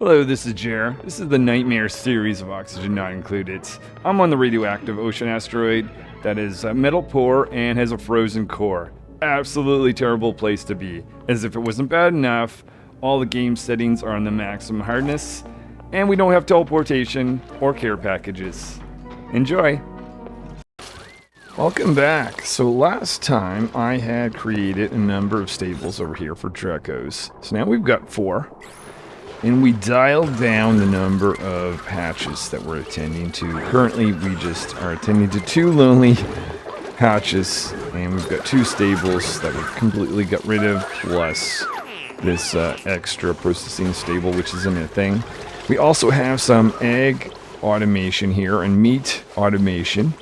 Hello, this is Jer. This is the Nightmare series of Oxygen Not Included. I'm on the radioactive ocean asteroid that is metal poor and has a frozen core. Absolutely terrible place to be. As if it wasn't bad enough, all the game settings are on the maximum hardness, and we don't have teleportation or care packages. Enjoy! Welcome back. So last time I had created a number of stables over here for Drakos. So now we've got 4. And we dialed down the number of hatches that we're attending to. Currently, we just are attending to 2 lonely hatches, and we've got 2 stables that we completely got rid of, plus this extra processing stable, which isn't a thing. We also have some egg automation here and meat automation.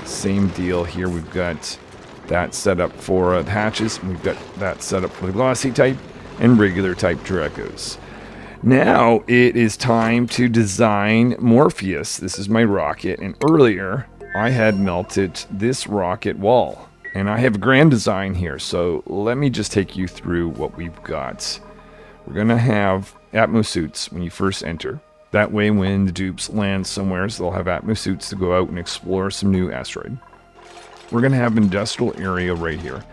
Same deal here. We've got that set up for the hatches. We've got that set up for the glossy type and regular type Drakos. Now it is time to design Morpheus. This is my rocket, and earlier I had melted this rocket wall. And I have a grand design here, so let me just take you through what we've got. We're going to have atmosuits when you first enter. That way when the dupes land somewhere, so they'll have atmosuits to go out and explore some new asteroid. We're going to have an industrial area right here.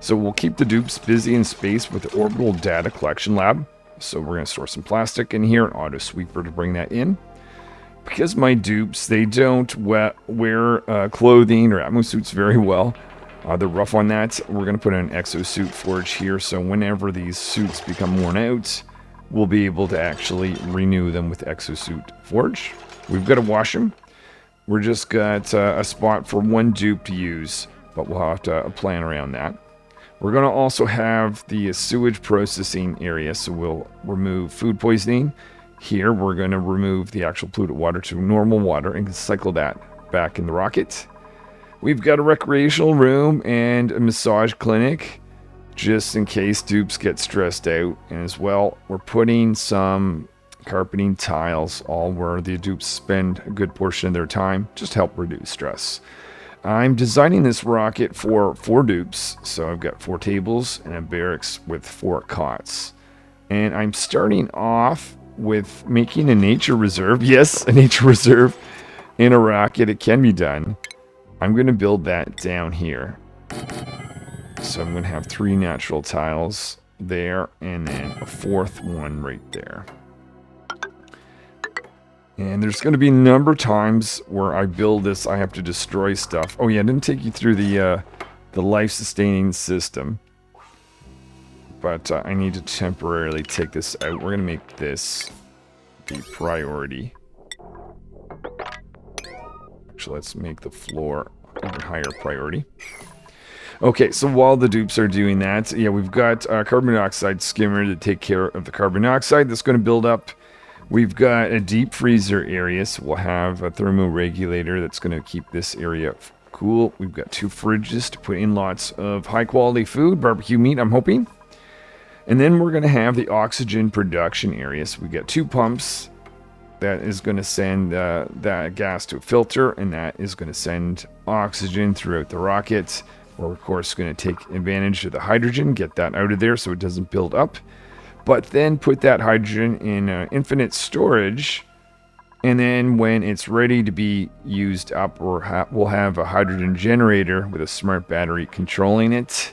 So we'll keep the dupes busy in space with the orbital data collection lab. So we're going to store some plastic in here, an auto sweeper to bring that in. Because my dupes, they don't wear clothing or atmosuits very well. They're rough on that. We're going to put an exosuit forge here, so whenever these suits become worn out, we'll be able to actually renew them with exosuit forge. We've got to wash them. We're just got a spot for 1 dupe to use, but we'll have to plan around that. We're going to also have the sewage processing area, so we'll remove food poisoning. Here, we're going to remove the actual polluted water to normal water and cycle that back in the rocket. We've got a recreational room and a massage clinic, just in case dupes get stressed out. And as well, we're putting some carpeting tiles all where the dupes spend a good portion of their time, just to help reduce stress. I'm designing this rocket for 4 dupes, so I've got 4 tables and a barracks with 4 cots. And I'm starting off with making a nature reserve. Yes, a nature reserve in a rocket. It can be done. I'm going to build that down here. So I'm going to have 3 natural tiles there and then a 4th one right there. And there's going to be a number of times where I build this, I have to destroy stuff. Oh yeah, I didn't take you through the life-sustaining system. But I need to temporarily take this out. We're going to make this the priority. Actually, let's make the floor even higher priority. Okay, so while the dupes are doing that, yeah, we've got a carbon dioxide skimmer to take care of the carbon dioxide that's going to build up. We've got a deep freezer area, so we'll have a thermoregulator that's going to keep this area cool. We've got 2 fridges to put in lots of high-quality food, barbecue meat, I'm hoping. And then we're going to have the oxygen production area. So we've got 2 pumps. That is going to send that gas to a filter, and that is going to send oxygen throughout the rocket. We're, of course, going to take advantage of the hydrogen, get that out of there so it doesn't build up. But then put that hydrogen in infinite storage, and then when it's ready to be used up, we'll have a hydrogen generator with a smart battery controlling it.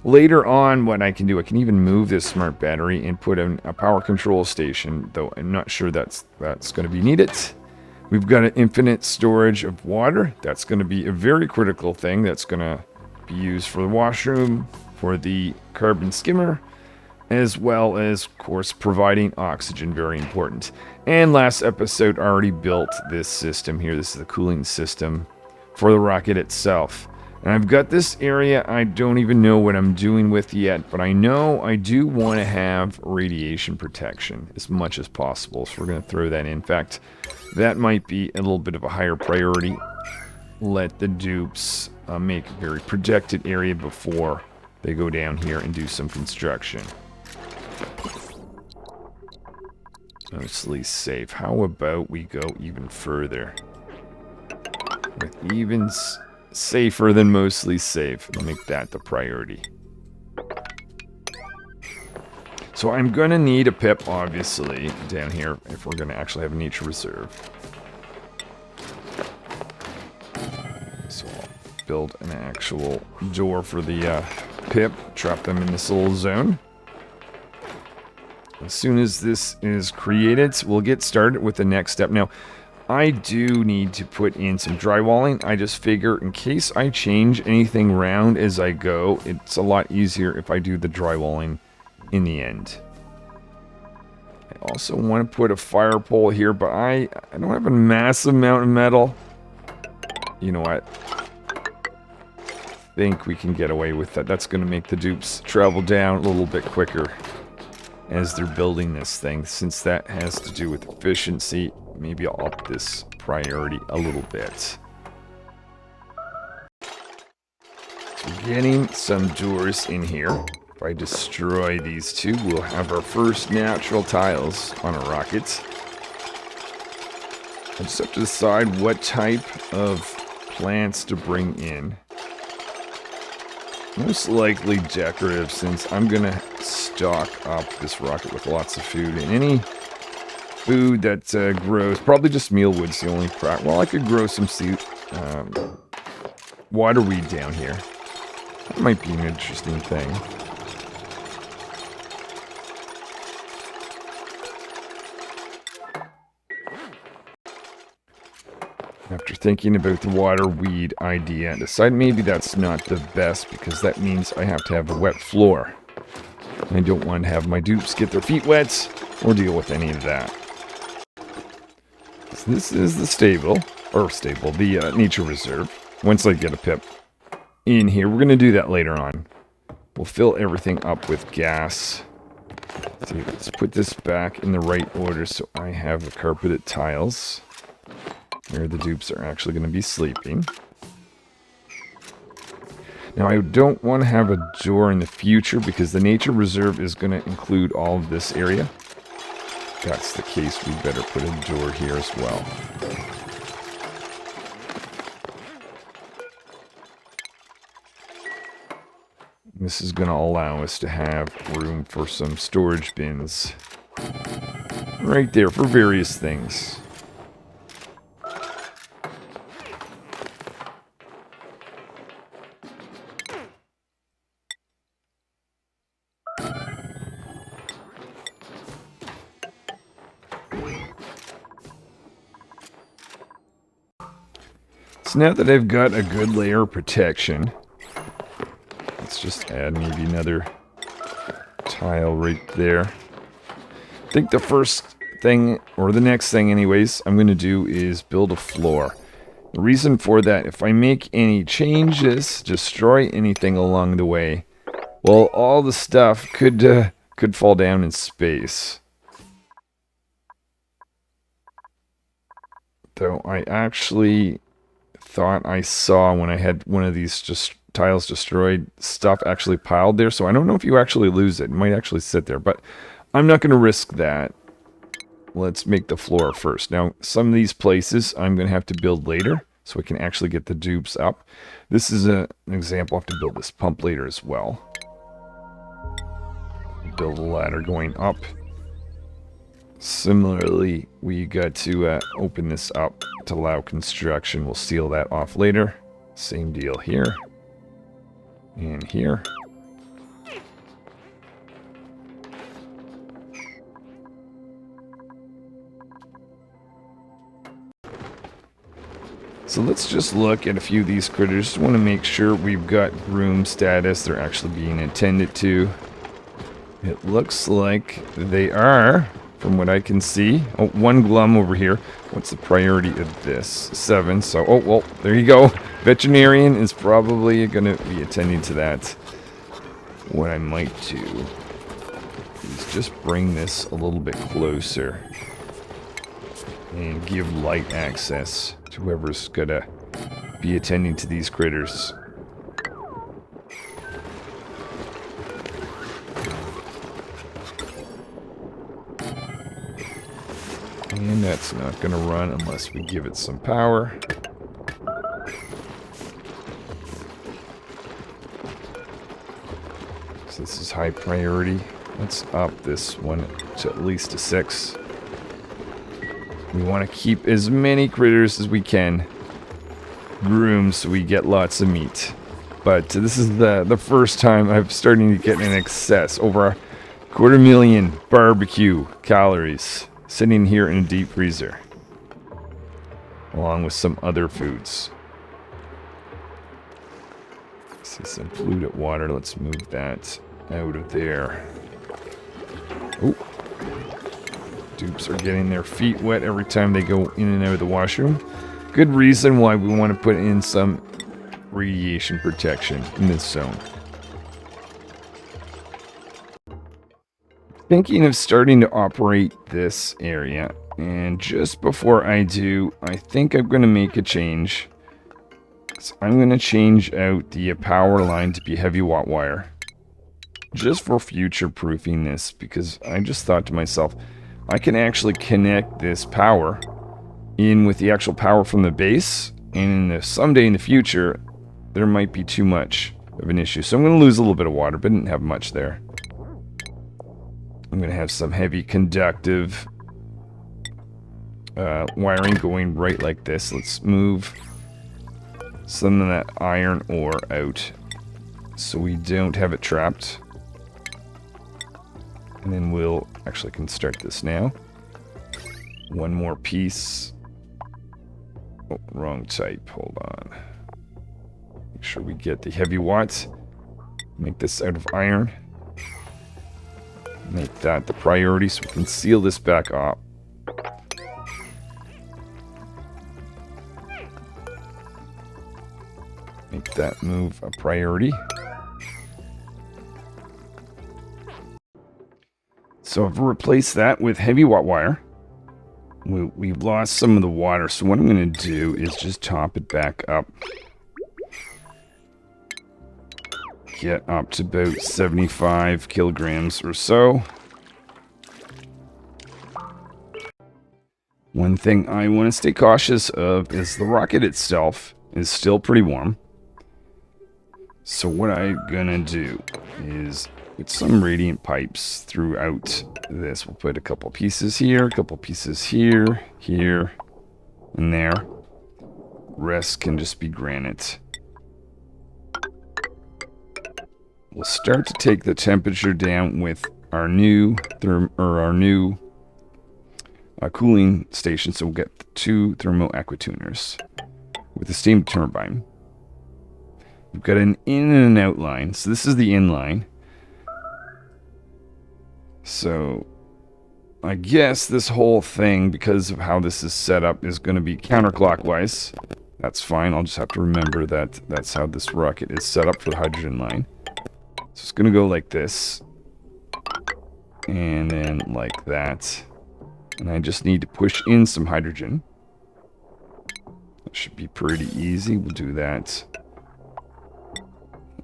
Later on, what I can do, I can even move this smart battery and put in a power control station, though I'm not sure that's going to be needed. We've got an infinite storage of water. That's going to be a very critical thing that's going to be used for the washroom, for the carbon skimmer, as well as, of course, providing oxygen, very important. And last episode, I already built this system here. This is the cooling system for the rocket itself. And I've got this area I don't even know what I'm doing with yet, but I know I do want to have radiation protection as much as possible, so we're going to throw that in. In fact, that might be a little bit of a higher priority. Let the dupes make a very protected area before they go down here and do some construction. Mostly safe. How about we go even further? With even safer than mostly safe. I'll make that the priority. So So I'm going to need a pip, obviously, down here if we're going to actually have a nature reserve. So I'll build an actual door for the pip, trap them in this little zone. As soon as this is created, we'll get started with the next step. Now, I do need to put in some drywalling. I just figure in case I change anything around as I go, it's a lot easier if I do the drywalling in the end. I also want to put a fire pole here, but I don't have a massive amount of metal. You know what? I think we can get away with that. That's going to make the dupes travel down a little bit quicker as they're building this thing. Since that has to do with efficiency, maybe I'll up this priority a little bit. So getting some doors in here. If I destroy these two, we'll have our first natural tiles on a rocket. I just have to decide what type of plants to bring in. Most likely decorative, since I'm going to stock up this rocket with lots of food. And any food that grows, probably just mealwood's the only well, I could grow some waterweed down here. That might be an interesting thing. After thinking about the water weed idea, I decided maybe that's not the best because that means I have to have a wet floor. I don't want to have my dupes get their feet wet or deal with any of that. So this is the the nature reserve. Once I get a pip in here, we're going to do that later on. We'll fill everything up with gas. So let's put this back in the right order so I have the carpeted tiles. Where the dupes are actually going to be sleeping. Now, I don't want to have a door in the future because the nature reserve is going to include all of this area. If that's the case, we better put a door here as well. This is going to allow us to have room for some storage bins right there for various things. So now that I've got a good layer of protection, let's just add maybe another tile right there. I think the first thing, or the next thing anyways, I'm going to do is build a floor. The reason for that, if I make any changes, destroy anything along the way, well, all the stuff could fall down in space. Though I actually thought I saw when I had one of these tiles destroyed, stuff actually piled there, so I don't know if you actually lose it. It might actually sit there, but I'm not going to risk that. Let's make the floor first. Now, some of these places I'm going to have to build later, so we can actually get the dupes up. This is an example. I have to build this pump later as well. Build a ladder going up. Similarly, we got to open this up to allow construction. We'll seal that off later. Same deal here. And here. So let's just look at a few of these critters. Just want to make sure we've got room status. They're actually being attended to. It looks like they are, from what I can see. Oh, one glum over here. What's the priority of this? 7. So, oh, well, there you go. Veterinarian is probably going to be attending to that. What I might do is just bring this a little bit closer and give light access to whoever's going to be attending to these critters. And that's not going to run unless we give it some power. So this is high priority. Let's up this one to at least a 6. We want to keep as many critters as we can groomed so we get lots of meat. But this is the first time I'm starting to get in excess. Over a 250,000 barbecue calories sitting here in a deep freezer. Along with some other foods. See some polluted water. Let's move that out of there. Oh. Dupes are getting their feet wet every time they go in and out of the washroom. Good reason why we want to put in some radiation protection in this zone. Thinking of starting to operate this area, and just before I do, I think I'm going to make a change. So I'm going to change out the power line to be heavy watt wire, just for future proofing this, because I just thought to myself, I can actually connect this power in with the actual power from the base, and someday in the future, there might be too much of an issue. So I'm going to lose a little bit of water, but didn't have much there. I'm going to have some heavy conductive wiring going right like this. Let's move some of that iron ore out so we don't have it trapped. And then we'll actually can start this now. One more piece. Oh, wrong type. Hold on. Make sure we get the heavy watts. Make this out of iron. Make that the priority so we can seal this back up. Make that move a priority. So I've replaced that with heavy watt wire. We've lost some of the water, so what I'm going to do is just top it back up. Get up to about 75 kilograms or so. One thing I want to stay cautious of is the rocket itself is still pretty warm. So what I'm going to do is put some radiant pipes throughout this. We'll put a couple pieces here, a couple pieces here, here, and there. Rest can just be granite. We'll start to take the temperature down with our new cooling station. So we'll get 2 thermo aquatuners with a steam turbine. We've got an in and an out line. So this is the in line. So I guess this whole thing, because of how this is set up, is going to be counterclockwise. That's fine. I'll just have to remember that that's how this rocket is set up for the hydrogen line. So it's going to go like this. And then like that. And I just need to push in some hydrogen. That should be pretty easy. We'll do that.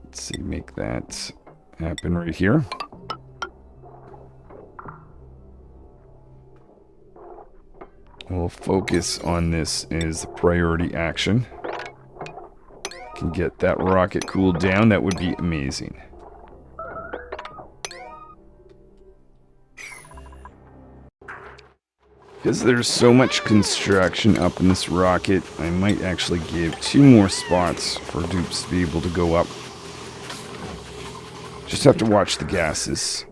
Let's see, make that happen right here. We'll focus on this as the priority action. Can get that rocket cooled down. That would be amazing. Because there's so much construction up in this rocket, I might actually give 2 more spots for dupes to be able to go up. Just have to watch the gases.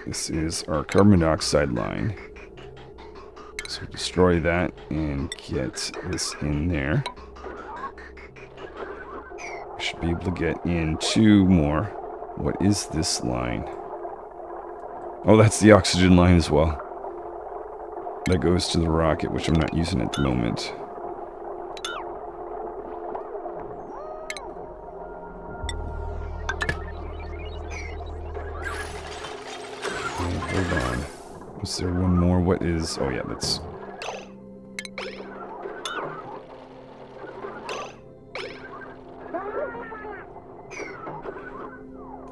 This is our carbon dioxide line. So destroy that and get this in there. Should be able to get in 2 more. What is this line? Oh, that's the oxygen line as well. That goes to the rocket, which I'm not using at the moment. Hold on. Is there one more? What is... Oh yeah, that's...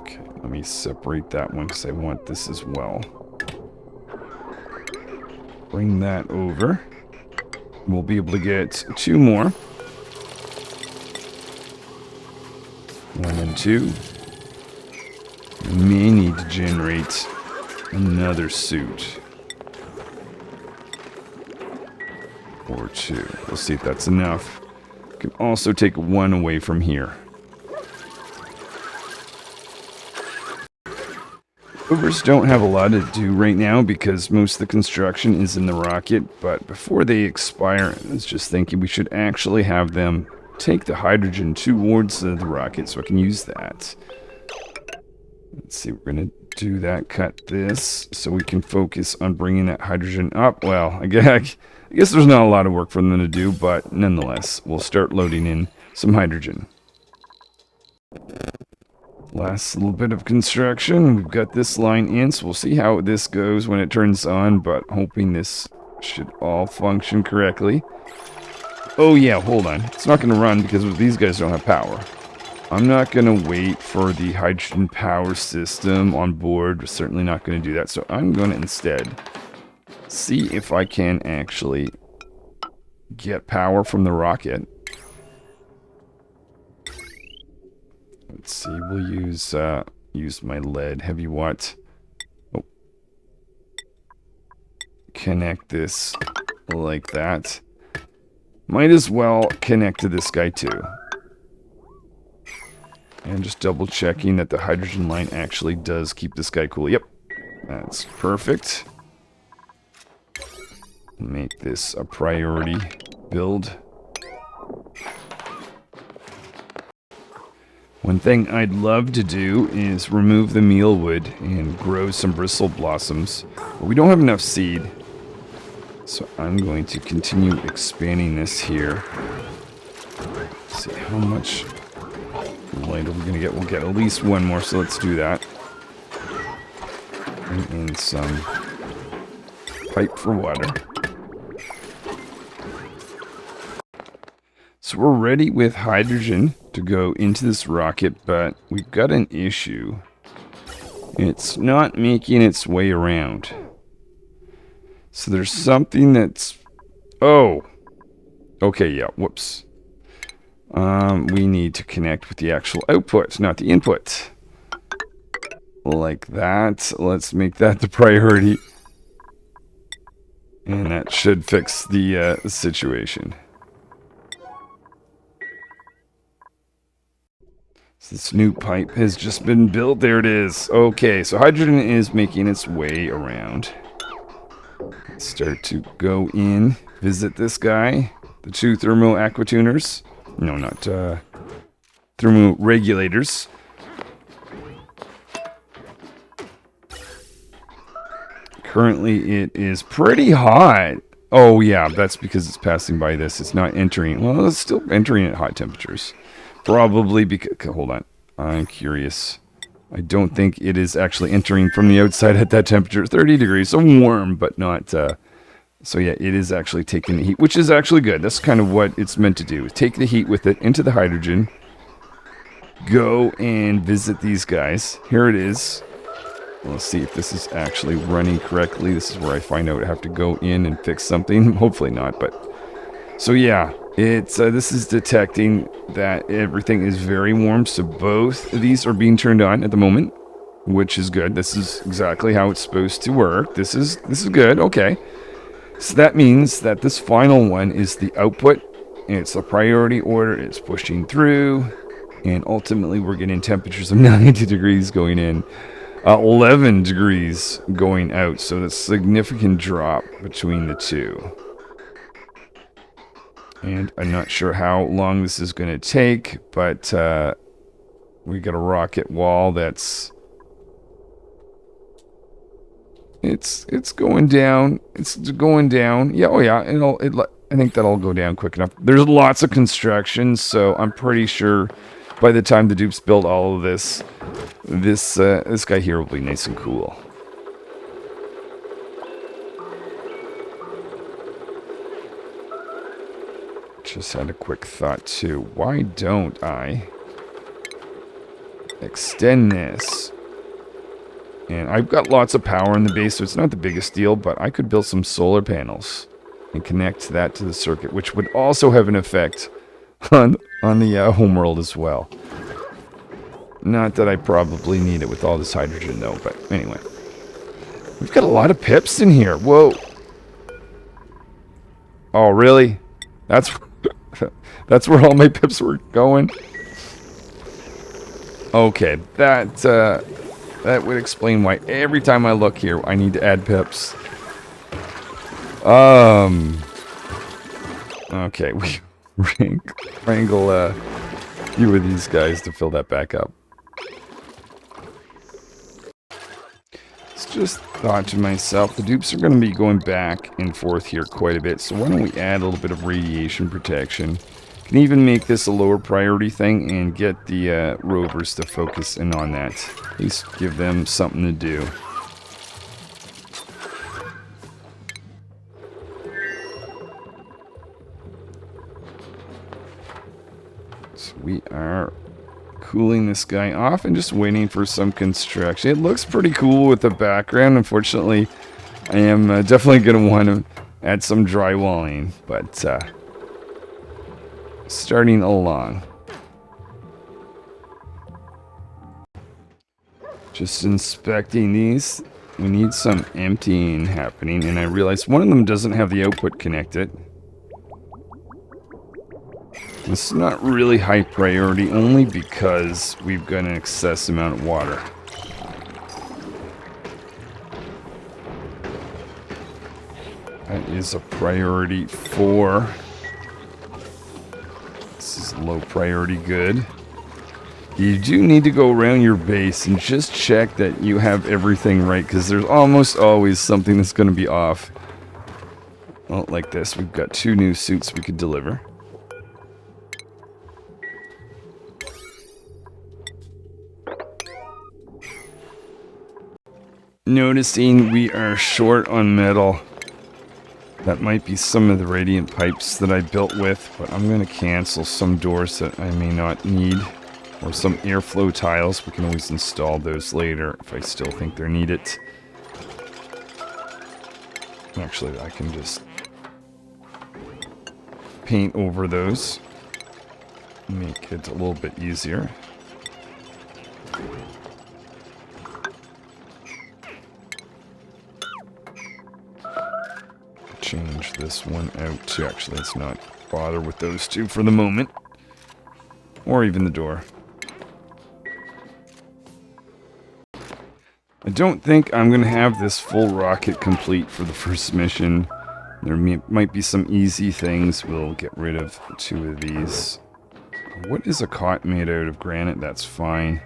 Okay, let me separate that one because I want this as well. Bring that over. We'll be able to get 2 more. 1 and 2. We may need to generate another suit. Or two. We'll see if that's enough. We can also take one away from here. Rovers don't have a lot to do right now because most of the construction is in the rocket, but before they expire, I was just thinking we should actually have them take the hydrogen towards the rocket so I can use that. Let's see, we're going to do that, cut this, so we can focus on bringing that hydrogen up. Well, I guess there's not a lot of work for them to do, but nonetheless, we'll start loading in some hydrogen. Last little bit of construction. We've got this line in, so we'll see how this goes when it turns on, but hoping this should all function correctly. Oh yeah, hold on. It's not going to run because these guys don't have power. I'm not going to wait for the hydrogen power system on board. We're certainly not going to do that, so I'm going to instead see if I can actually get power from the rocket. Let's see, we'll use my lead heavy watt. Oh. Connect this like that. Might as well connect to this guy too. And just double checking that the hydrogen line actually does keep this guy cool. Yep, that's perfect. Make this a priority build. One thing I'd love to do is remove the mealwood and grow some bristle blossoms. But we don't have enough seed. So I'm going to continue expanding this here. Let's see how much light are we going to get? We'll get at least one more, so let's do that. Bring in some pipe for water. So we're ready with hydrogen to go into this rocket, but we've got an issue. It's not making its way around. So there's something that's... Oh! Okay, yeah, whoops. We need to connect with the actual output, not the input. Like that. Let's make that the priority. And that should fix the situation. This new pipe has just been built. There it is. Okay, so hydrogen is making its way around. Let's start to go in, visit this guy. The two thermo aquatuners. No, not thermo regulators. Currently, it is pretty hot. Oh, yeah, that's because it's passing by this. It's not entering. Well, it's still entering at hot temperatures. Probably because... Hold on. I'm curious. I don't think it is actually entering from the outside at that temperature. 30 degrees. So warm, but not... So yeah, it is actually taking the heat, which is actually good. That's kind of what it's meant to do. Take the heat with it into the hydrogen. Go and visit these guys. Here it is. Let's see if this is actually running correctly. This is where I find out I have to go in and fix something. Hopefully not, but... So yeah, it's this is detecting that everything is very warm. So both of these are being turned on at the moment, which is good. This is exactly how it's supposed to work. This is good. Okay. So that means that this final one is the output. It's a priority order. It's pushing through. And ultimately, we're getting temperatures of 90 degrees going in. 11 degrees going out. So that's a significant drop between the two. And I'm not sure how long this is going to take. But we got a rocket wall that's... It's going down. It's going down. Yeah, oh yeah. I think that'll go down quick enough. There's lots of construction, so I'm pretty sure by the time the dupes build all of this, this guy here will be nice and cool. Just had a quick thought too. Why don't I extend this? And I've got lots of power in the base, so it's not the biggest deal, but I could build some solar panels and connect that to the circuit, which would also have an effect on the homeworld as well. Not that I probably need it with all this hydrogen, though, but anyway. We've got a lot of pips in here. Whoa. Oh, really? That's that's where all my pips were going? Okay, that would explain why every time I look here, I need to add pips. Okay, we wrangle a few of these guys to fill that back up. Just thought to myself, the dupes are going to be going back and forth here quite a bit, so why don't we add a little bit of radiation protection. Can even make this a lower priority thing and get the rovers to focus in on that. At least give them something to do. So we are cooling this guy off and just waiting for some construction. It looks pretty cool with the background. Unfortunately, I am definitely going to want to add some drywalling, but starting along. Just inspecting these. We need some emptying happening, and I realized one of them doesn't have the output connected. It's not really high priority, only because we've got an excess amount of water. That is a priority 4. This is low priority good. You do need to go around your base and just check that you have everything right, because there's almost always something that's going to be off. Well, like this, we've got 2 new suits we could deliver. Noticing we are short on metal. That might be some of the radiant pipes that I built with, but I'm going to cancel some doors that I may not need. Or some airflow tiles. We can always install those later if I still think they're needed. Actually, I can just paint over those. Make it a little bit easier. Change this one out to, actually, let's not bother with those 2 for the moment. Or even the door. I don't think I'm going to have this full rocket complete for the first mission. There might be some easy things. We'll get rid of 2 of these. What is a cot made out of? Granite? That's fine.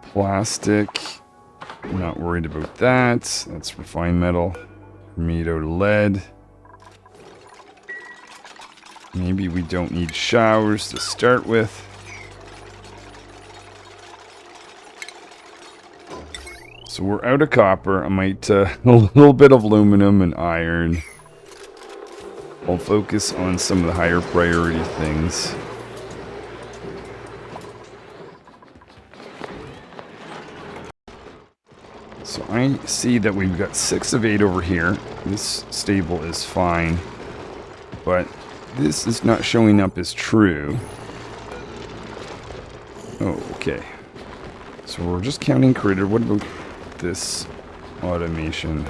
Plastic. Not worried about that. That's refined metal. Made out of lead. Maybe we don't need showers to start with. So we're out of copper. I might, a little bit of aluminum and iron. I'll focus on some of the higher priority things. So I see that we've got 6 of 8 over here. This stable is fine. But this is not showing up as true. Oh, okay. So we're just counting critter. What about this automation?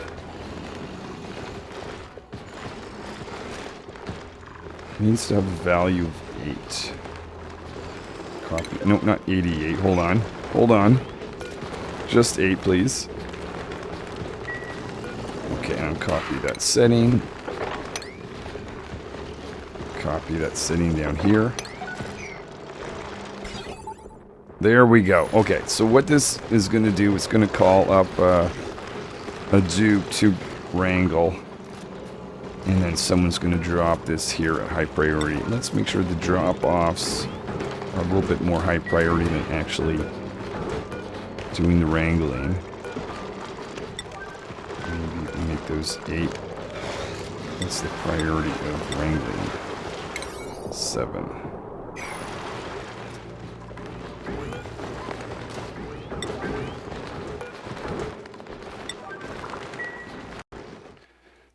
It needs to have a value of 8. Copy. No, not 88. Hold on. Hold on. Just 8, please. Okay, uncopy that setting. Copy that setting down here. There we go. Okay, so what this is going to do is going to call up a dupe to wrangle. And then someone's going to drop this here at high priority. Let's make sure the drop-offs are a little bit more high priority than actually doing the wrangling. Maybe make those 8. What's the priority of wrangling? 7.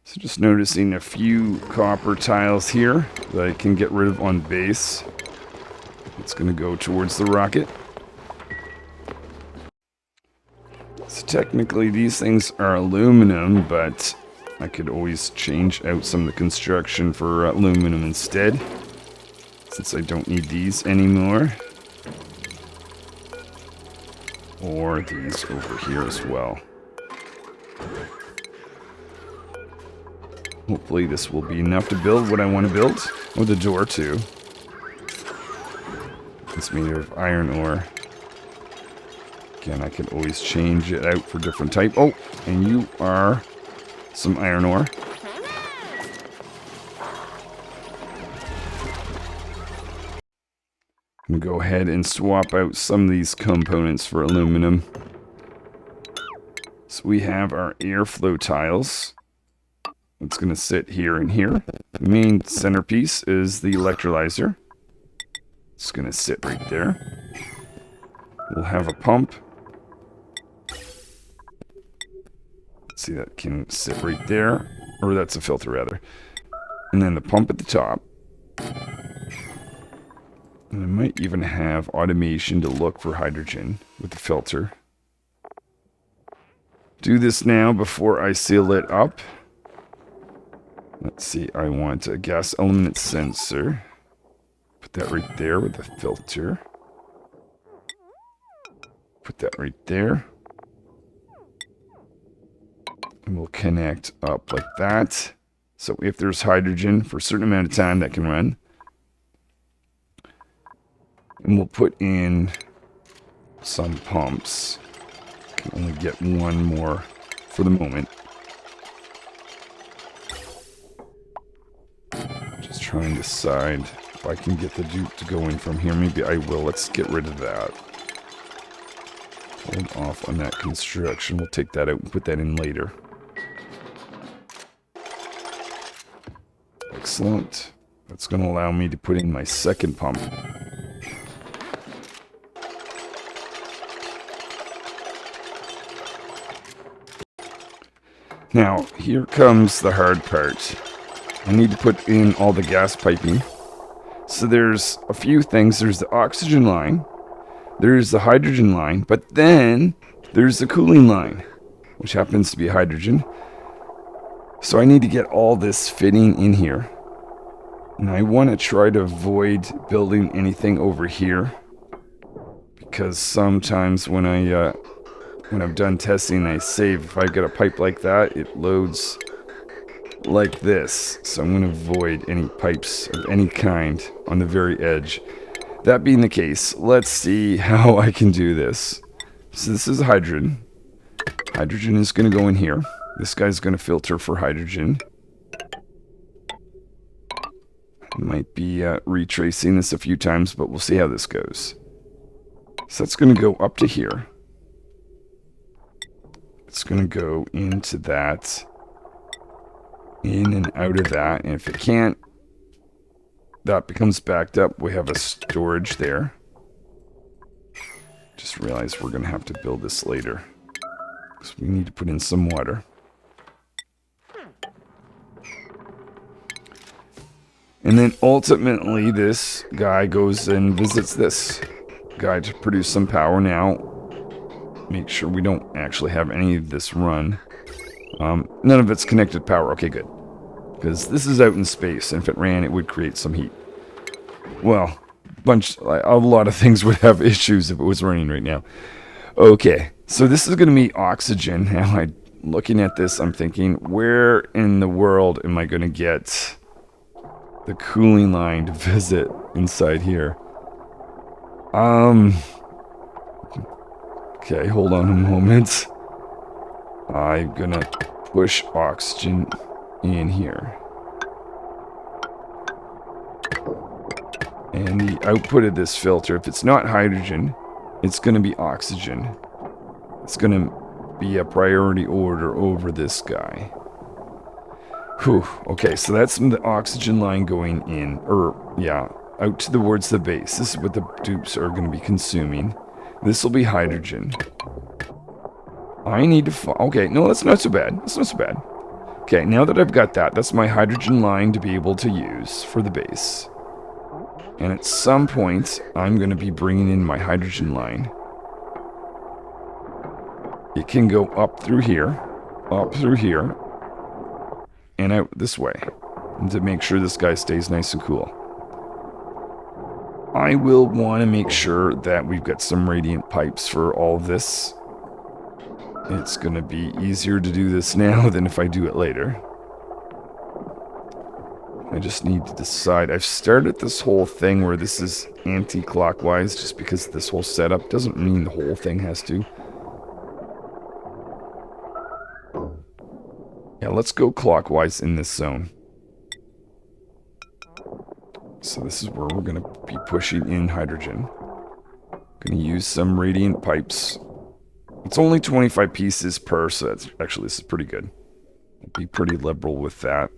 So just noticing a few copper tiles here that I can get rid of on base. It's going to go towards the rocket. So technically these things are aluminum, but I could always change out some of the construction for aluminum instead, since I don't need these anymore. Or these over here as well. Hopefully this will be enough to build what I want to build. Oh, the door too. It's made of iron ore. Again, I can always change it out for different type. Oh, and you are some iron ore. I'm going to go ahead and swap out some of these components for aluminum. So we have our airflow tiles. It's going to sit here and here. The main centerpiece is the electrolyzer. It's going to sit right there. We'll have a pump. See, that can sit right there, or that's a filter rather. And then the pump at the top. And I might even have automation to look for hydrogen with the filter. Do this now before I seal it up. Let's see, I want a gas element sensor. Put that right there with the filter. Put that right there. And we'll connect up like that. So if there's hydrogen for a certain amount of time, that can run. And we'll put in some pumps. Can only get one more for the moment. Just trying to decide if I can get the dupe to go in from here. Maybe I will. Let's get rid of that. Hold off on that construction. We'll take that out and put that in later. Excellent. That's going to allow me to put in my second pump. Now, here comes the hard part. I need to put in all the gas piping. So there's a few things. There's the oxygen line. There's the hydrogen line. But then there's the cooling line, which happens to be hydrogen. So I need to get all this fitting in here. And I want to try to avoid building anything over here. Because sometimes when I'm done testing, I save. If I've got a pipe like that, it loads like this. So I'm going to avoid any pipes of any kind on the very edge. That being the case, let's see how I can do this. So this is hydrogen. Hydrogen is going to go in here. This guy's going to filter for hydrogen. Might be retracing this a few times, but we'll see how this goes. So that's going to go up to here. It's going to go into that, in and out of that, and if it can't, that becomes backed up. We have a storage there. Just realized we're going to have to build this later, because we need to put in some water. And then ultimately this guy goes and visits this guy to produce some power. Now, make sure we don't actually have any of this run. None of it's connected power. Okay, good. Because this is out in space, and if it ran, it would create some heat. Well, a lot of things would have issues if it was raining right now. Okay, so this is going to be oxygen. Now, looking at this, I'm thinking, where in the world am I going to get the cooling line to visit inside here? Okay, hold on a moment. I'm gonna push oxygen in here. And the output of this filter, if it's not hydrogen, it's gonna be oxygen. It's gonna be a priority order over this guy. Whew, okay, so that's the oxygen line going in, out towards the base. This is what the dupes are going to be consuming. This will be hydrogen. I need to okay, no, that's not so bad. That's not so bad. Okay, now that I've got that, that's my hydrogen line to be able to use for the base. And at some point, I'm going to be bringing in my hydrogen line. It can go up through here, and out this way, and to make sure this guy stays nice and cool. I will want to make sure that we've got some radiant pipes for all of this. It's going to be easier to do this now than if I do it later. I just need to decide. I've started this whole thing where this is anti-clockwise just because this whole setup doesn't mean the whole thing has to. Yeah, let's go clockwise in this zone. So this is where we're going to be pushing in hydrogen. Going to use some radiant pipes. It's only 25 pieces per, so that's actually, this is pretty good. I'll be pretty liberal with that.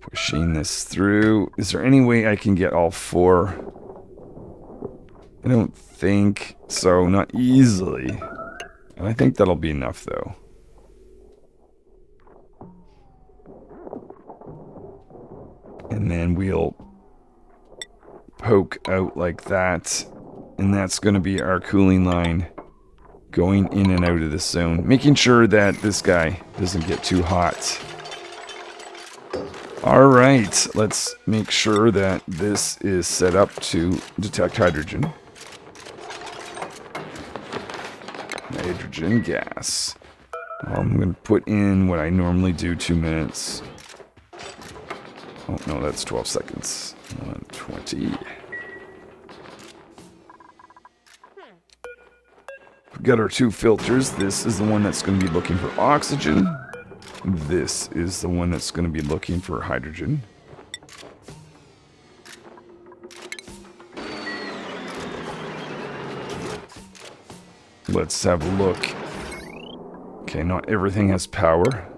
Pushing this through. Is there any way I can get all 4? I don't think so, not easily. And I think that'll be enough though. And then we'll poke out like that. And that's going to be our cooling line going in and out of this zone. Making sure that this guy doesn't get too hot. Alright, let's make sure that this is set up to detect hydrogen. Hydrogen gas. I'm going to put in what I normally do, 2 minutes. Oh, no, that's 12 seconds. 20. We've got our 2 filters. This is the one that's going to be looking for oxygen. This is the one that's going to be looking for hydrogen. Let's have a look. Okay, not everything has power.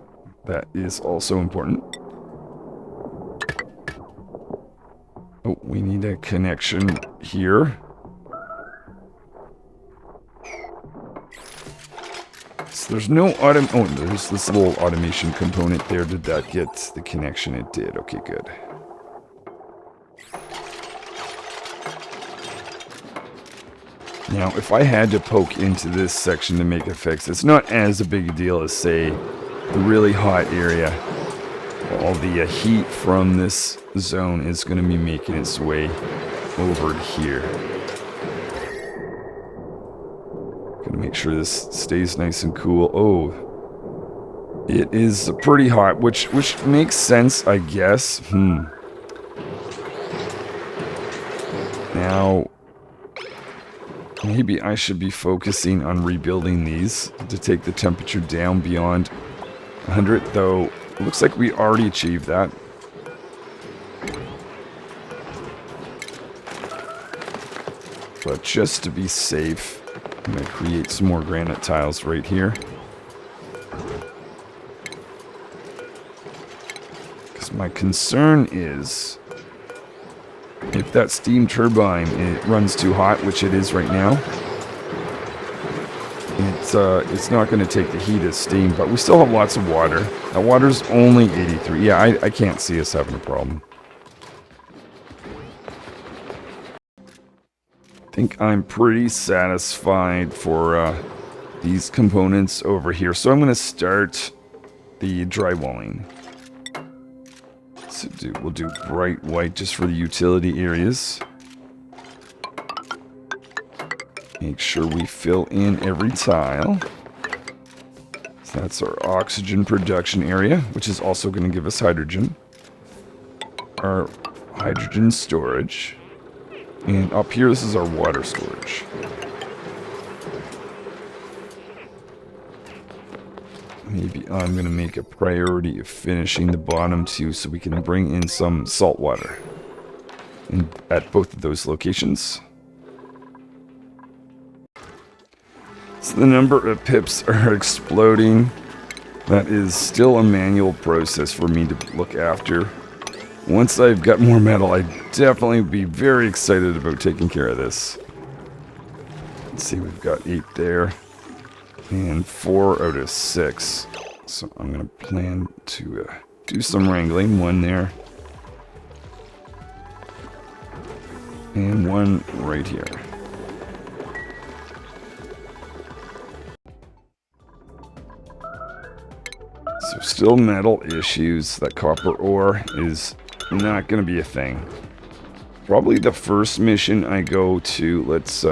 That is also important. Oh, we need a connection here. So there's no oh, there's this little automation component there. Did that get the connection? It did. Okay, good. Now, if I had to poke into this section to make a fix, it's not as a big a deal as, say, the really hot area. All the heat from this zone is going to be making its way over here. Gonna make sure this stays nice and cool. Oh, it is pretty hot, which makes sense, I guess. Now, maybe I should be focusing on rebuilding these to take the temperature down beyond 100, though it looks like we already achieved that. But just to be safe, I'm going to create some more granite tiles right here. Because my concern is, if that steam turbine it runs too hot, which it is right now, it's not going to take the heat as steam, but we still have lots of water. That water's only 83. Yeah, I can't see us having a problem. I think I'm pretty satisfied for these components over here. So I'm going to start the drywalling. So we'll do bright white just for the utility areas. Make sure we fill in every tile. So that's our oxygen production area, which is also going to give us hydrogen. Our hydrogen storage. And up here, this is our water storage. Maybe I'm going to make a priority of finishing the bottom two so we can bring in some salt water at both of those locations. So the number of pips are exploding. That is still a manual process for me to look after. Once I've got more metal, I'd definitely be very excited about taking care of this. Let's see, we've got 8 there. And 4 out of 6. So I'm going to plan to do some wrangling. 1 there. And one right here. So still metal issues. That copper ore is not going to be a thing. Probably the first mission I go to, let's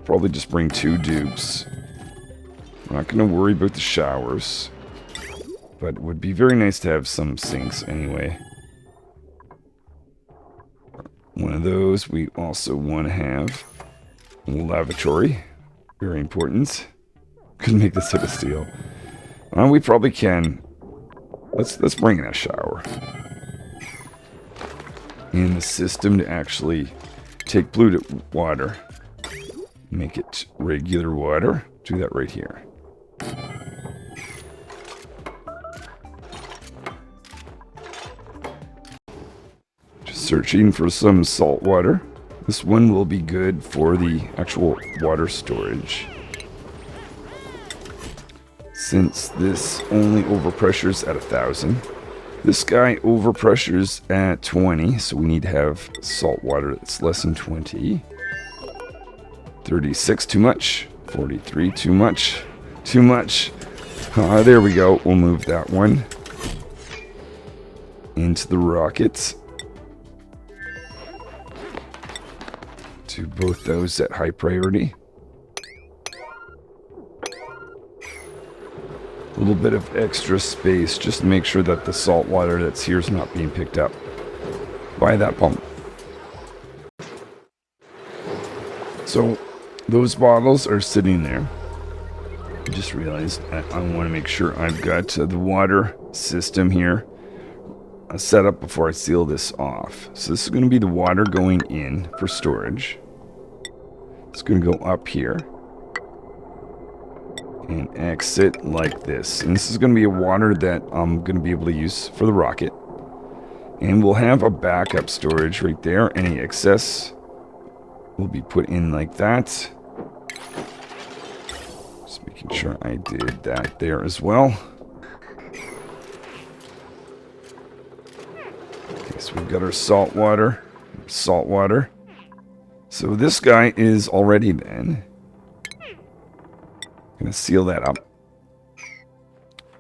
probably just bring 2 dupes. I'm not going to worry about the showers. But it would be very nice to have some sinks anyway. One of those. We also want to have a lavatory. Very important. Could make this out of steel. We probably can. Let's bring in a shower. In the system to actually take polluted water. Make it regular water. Do that right here. Just searching for some salt water. This one will be good for the actual water storage. Since this only overpressures at 1,000. This guy overpressures at 20, so we need to have salt water that's less than 20. 36, too much. 43, too much. Too much. There we go. We'll move that one into the rockets. Do both those at high priority. A little bit of extra space just to make sure that the salt water that's here is not being picked up by that pump. So those bottles are sitting there. I just realized I want to make sure I've got the water system here set up before I seal this off. So this is going to be the water going in for storage. It's going to go up here and exit like this. And this is going to be a water that I'm going to be able to use for the rocket. And we'll have a backup storage right there. Any excess will be put in like that. Just making sure I did that there as well. Okay, so we've got our salt water. So this guy is already then. Gonna seal that up.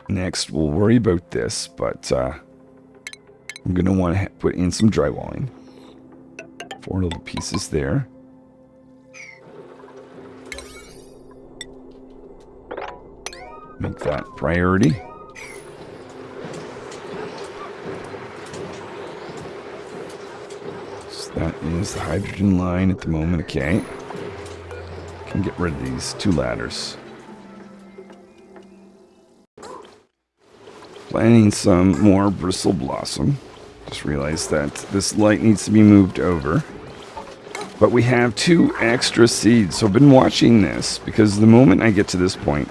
Next, we'll worry about this, but I'm gonna want to put in some drywalling. 4 little pieces there. Make that priority. So that is the hydrogen line at the moment. Okay. Can get rid of these 2 ladders. Planting some more bristle blossom. Just realized that this light needs to be moved over. But we have 2 extra seeds. So I've been watching this because the moment I get to this point,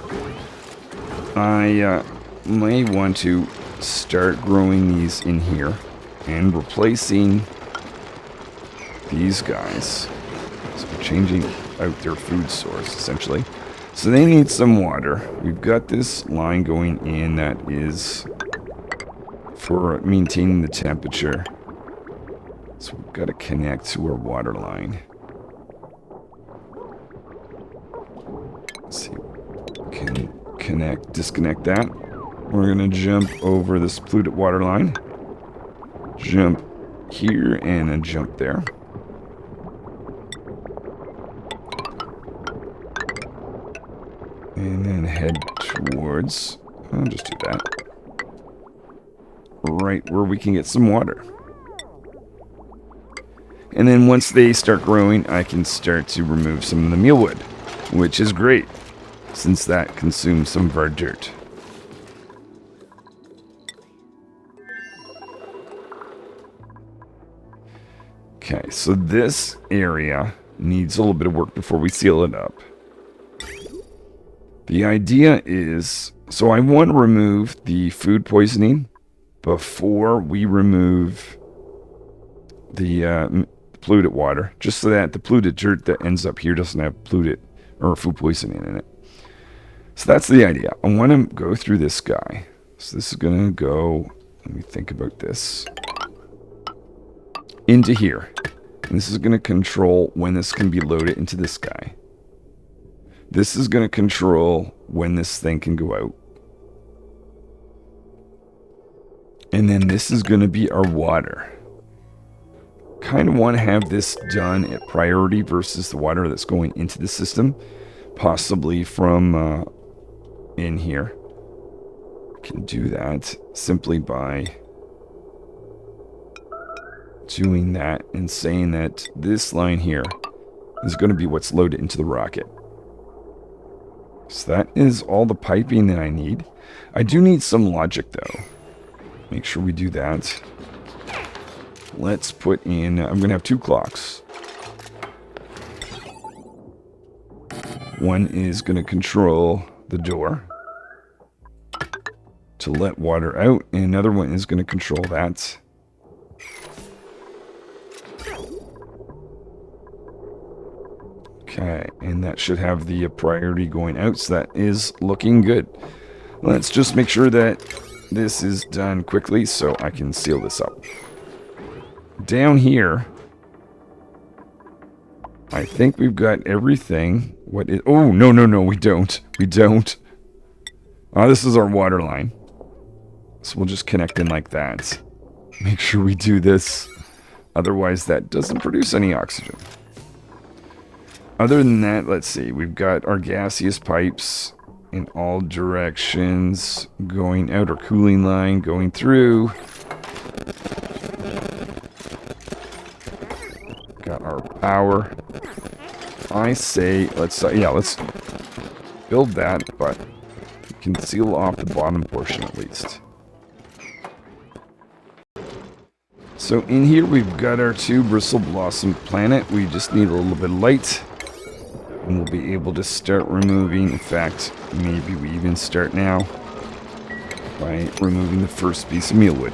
I may want to start growing these in here and replacing these guys. So we're changing out their food source essentially. So they need some water. We've got this line going in that is for maintaining the temperature. So we've got to connect to our water line. Let's see. Can disconnect that. We're going to jump over this polluted water line. Jump here and then jump there. And then head towards, I'll just do that, right where we can get some water. And then once they start growing, I can start to remove some of the mealwood, which is great, since that consumes some of our dirt. Okay, so this area needs a little bit of work before we seal it up. The idea is, so I want to remove the food poisoning before we remove the polluted water, just so that the polluted dirt that ends up here doesn't have polluted or food poisoning in it. So that's the idea. I want to go through this guy. So this is going to go, let me think about this, into here. And this is going to control when this can be loaded into this guy. This is going to control when this thing can go out. And then this is going to be our water. Kind of want to have this done at priority versus the water that's going into the system. Possibly from in here. Can do that simply by doing that and saying that this line here is going to be what's loaded into the rocket. So that is all the piping that I need. I do need some logic though. Make sure we do that. Let's put in, I'm going to have 2 clocks. One is going to control the door to let water out, and another one is going to control that. Okay, and that should have the priority going out, so that is looking good. Let's just make sure that this is done quickly so I can seal this up. Down here, I think we've got everything. What is... Oh, no, we don't. We don't. Oh, this is our water line. So we'll just connect in like that. Make sure we do this. Otherwise, that doesn't produce any oxygen. Other than that, let's see. We've got our gaseous pipes in all directions going out. Our cooling line going through. Got our power. I say, let's build that, but we can seal off the bottom portion at least. So in here we've got our 2 bristle blossom planet. We just need a little bit of light. And we'll be able to start removing, in fact, maybe we even start now by removing the first piece of mealwood.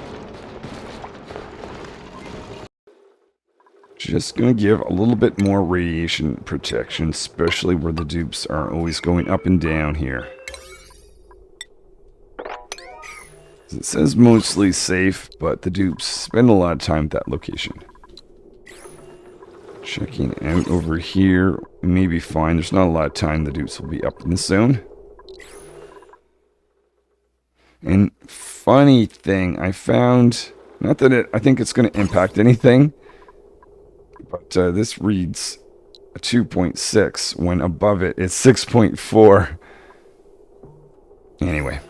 Just going to give a little bit more radiation protection, especially where the dupes are always going up and down here. It says mostly safe, but the dupes spend a lot of time at that location. Checking out over here, we may be fine. There's not a lot of time the dupes will be up in this zone. And funny thing, I found, not that I think it's going to impact anything, but this reads a 2.6 when above it it's 6.4. Anyway.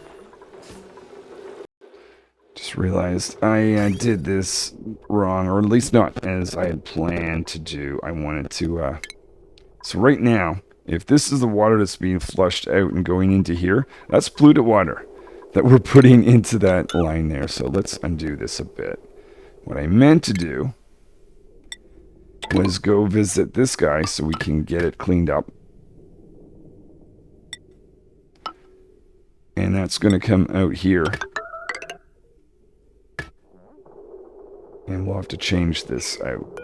Just realized I did this wrong, or at least not as I had planned to do. I wanted to, so right now, if this is the water that's being flushed out and going into here, that's polluted water that we're putting into that line there. So let's undo this a bit. What I meant to do was go visit this guy so we can get it cleaned up. And that's going to come out here. And we'll have to change this out.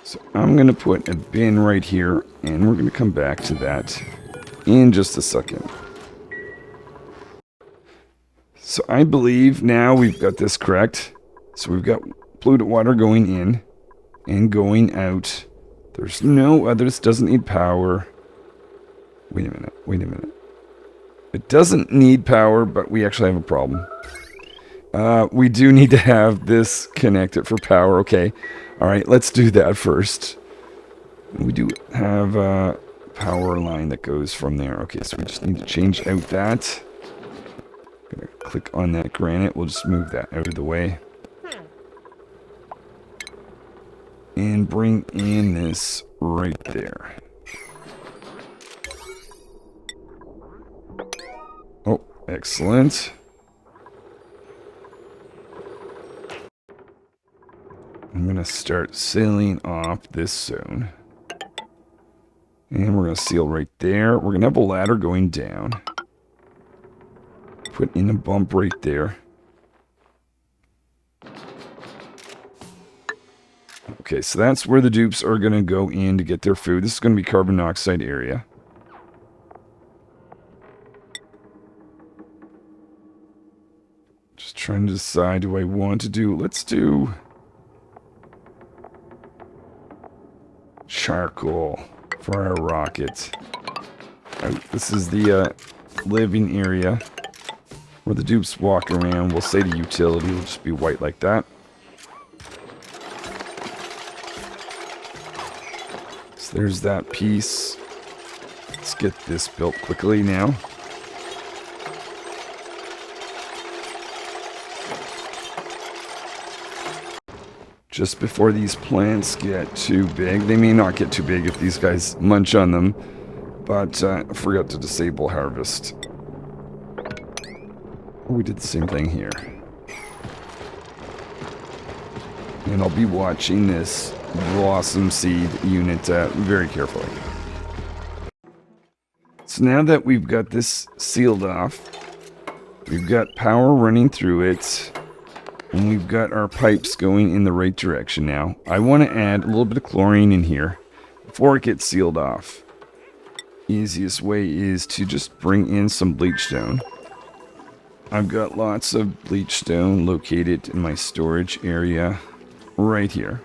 So I'm going to put a bin right here, and we're going to come back to that in just a second. So I believe now we've got this correct. So we've got polluted water going in and going out. There's no others, doesn't need power. Wait a minute. It doesn't need power, but we actually have a problem. We do need to have this connected for power. Okay. All right, let's do that first. We do have a power line that goes from there. Okay, so we just need to change out that. Gonna click on that granite. We'll just move that out of the way. And bring in this right there. Oh, excellent. I'm going to start sealing off this zone. And we're going to seal right there. We're going to have a ladder going down. Put in a bump right there. Okay, so that's where the dupes are going to go in to get their food. This is going to be carbon monoxide area. Just Trying to decide, do I want to do... Let's do... charcoal for our rocket. This is the living area where the dupes walk around. We'll say the utility will just be white like that. So there's that piece. Let's get this built quickly now. Just before these plants get too big. They may not get too big if these guys munch on them, but I forgot to disable harvest. We did the same thing here. And I'll be watching this blossom seed unit very carefully. So now that we've got this sealed off, we've got power running through it, and we've got our pipes going in the right direction now. I want to add a little bit of chlorine in here before it gets sealed off. Easiest way is to just bring in some bleach stone. I've got lots of bleach stone located in my storage area right here.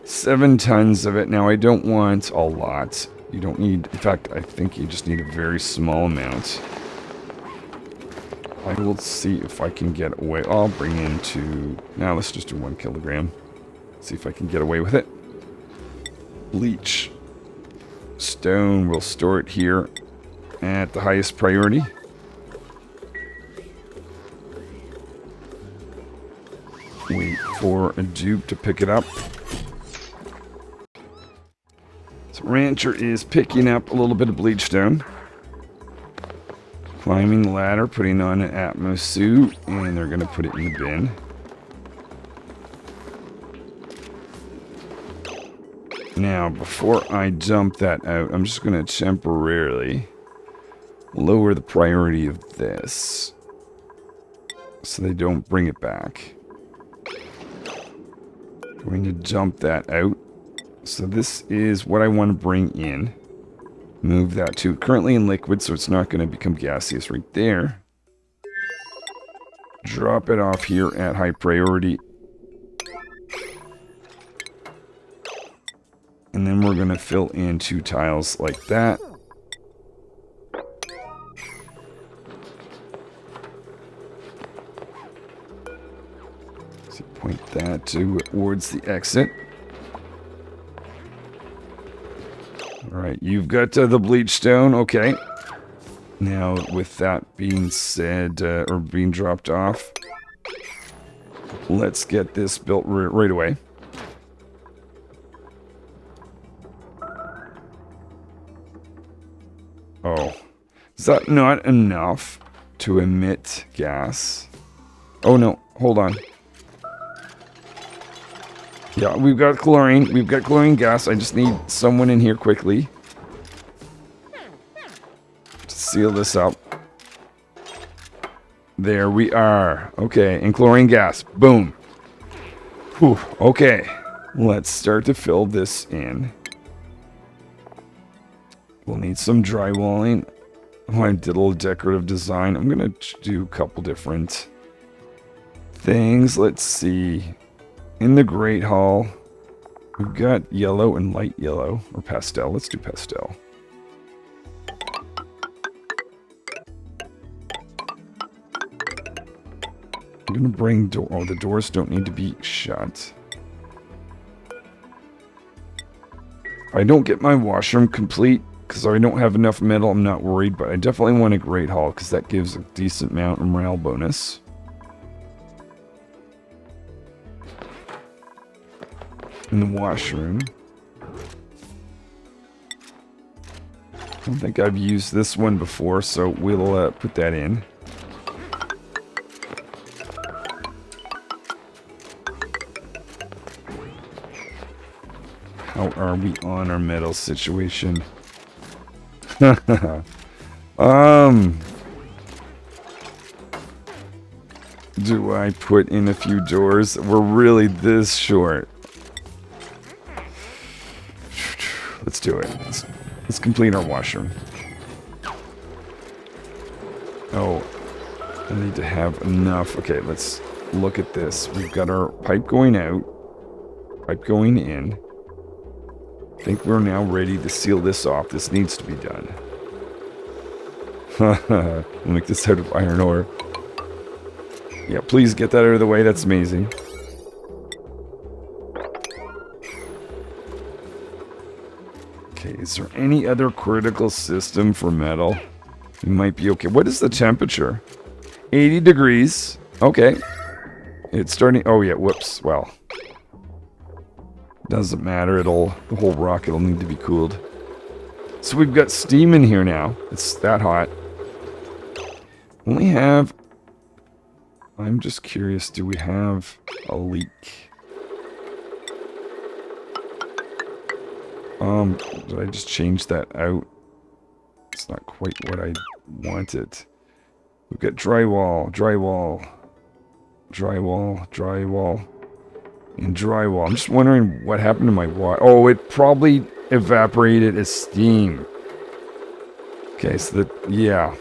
7 tons of it. Now I don't want a lot. You don't need, in fact, I think you just need a very small amount. I will see if I can get away. I'll bring in two. Now let's just do 1 kilogram. See if I can get away with it. Bleach stone, we'll store it here at the highest priority. Wait for a dupe to pick it up. So Rancher is picking up a little bit of bleach stone. Climbing the ladder, putting on an Atmos suit, and they're going to put it in the bin. Now, before I dump that out, I'm just going to temporarily lower the priority of this so they don't bring it back. Going to dump that out. So this is what I want to bring in. Move that to currently in liquid, so it's not going to become gaseous right there. Drop it off here at high priority. And then we're going to fill in 2 tiles like that. So point that towards the exit. Alright, you've got the bleach stone, okay. Now, with that being said, or being dropped off, let's get this built right away. Oh, is that not enough to emit gas? Oh no, hold on. Yeah, we've got chlorine. We've got chlorine gas. I just need someone in here quickly to seal this up. There we are. Okay, and chlorine gas. Boom. Whew. Okay, let's start to fill this in. We'll need some drywalling. Oh, I did a little decorative design. I'm going to do a couple different things. Let's see. In the Great Hall, we've got yellow and light yellow, or pastel. Let's do pastel. I'm going to bring door. Oh, the doors don't need to be shut. If I don't get my washroom complete, because I don't have enough metal, I'm not worried, but I definitely want a Great Hall, because that gives a decent amount of morale bonus. In the washroom. I don't think I've used this one before, so we'll put that in. How are we on our metal situation? Do I put in a few doors? We're really this short. Let's do it. Let's complete our washroom. Oh, I need to have enough. Okay, let's look at this. We've got our pipe going out, pipe going in. I think we're now ready to seal this off. This needs to be done. We'll make this out of iron ore. Yeah, please get that out of the way. That's amazing. Okay, is there any other critical system for metal? We might be okay. What is the temperature? 80 degrees. Okay. It's starting... Oh, yeah. Whoops. Well. Doesn't matter. The whole rocket will need to be cooled. So we've got steam in here now. It's that hot. Only have... I'm just curious. Do we have a leak? Did I just change that out? It's not quite what I wanted. We've got drywall, drywall, drywall, drywall, and drywall. I'm just wondering what happened to my water. Oh, it probably evaporated as steam. Okay, so yeah.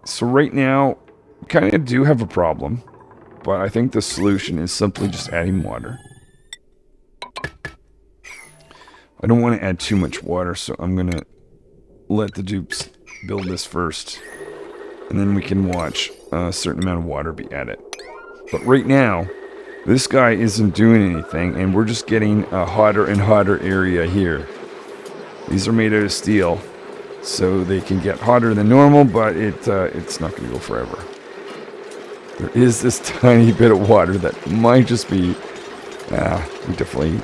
So right now, we kind of do have a problem, but I think the solution is simply just adding water. I don't want to add too much water, so I'm going to let the dupes build this first. And then we can watch a certain amount of water be added. But right now, this guy isn't doing anything, and we're just getting a hotter and hotter area here. These are made out of steel, so they can get hotter than normal, but it's not going to go forever. There is this tiny bit of water that might just be... we definitely...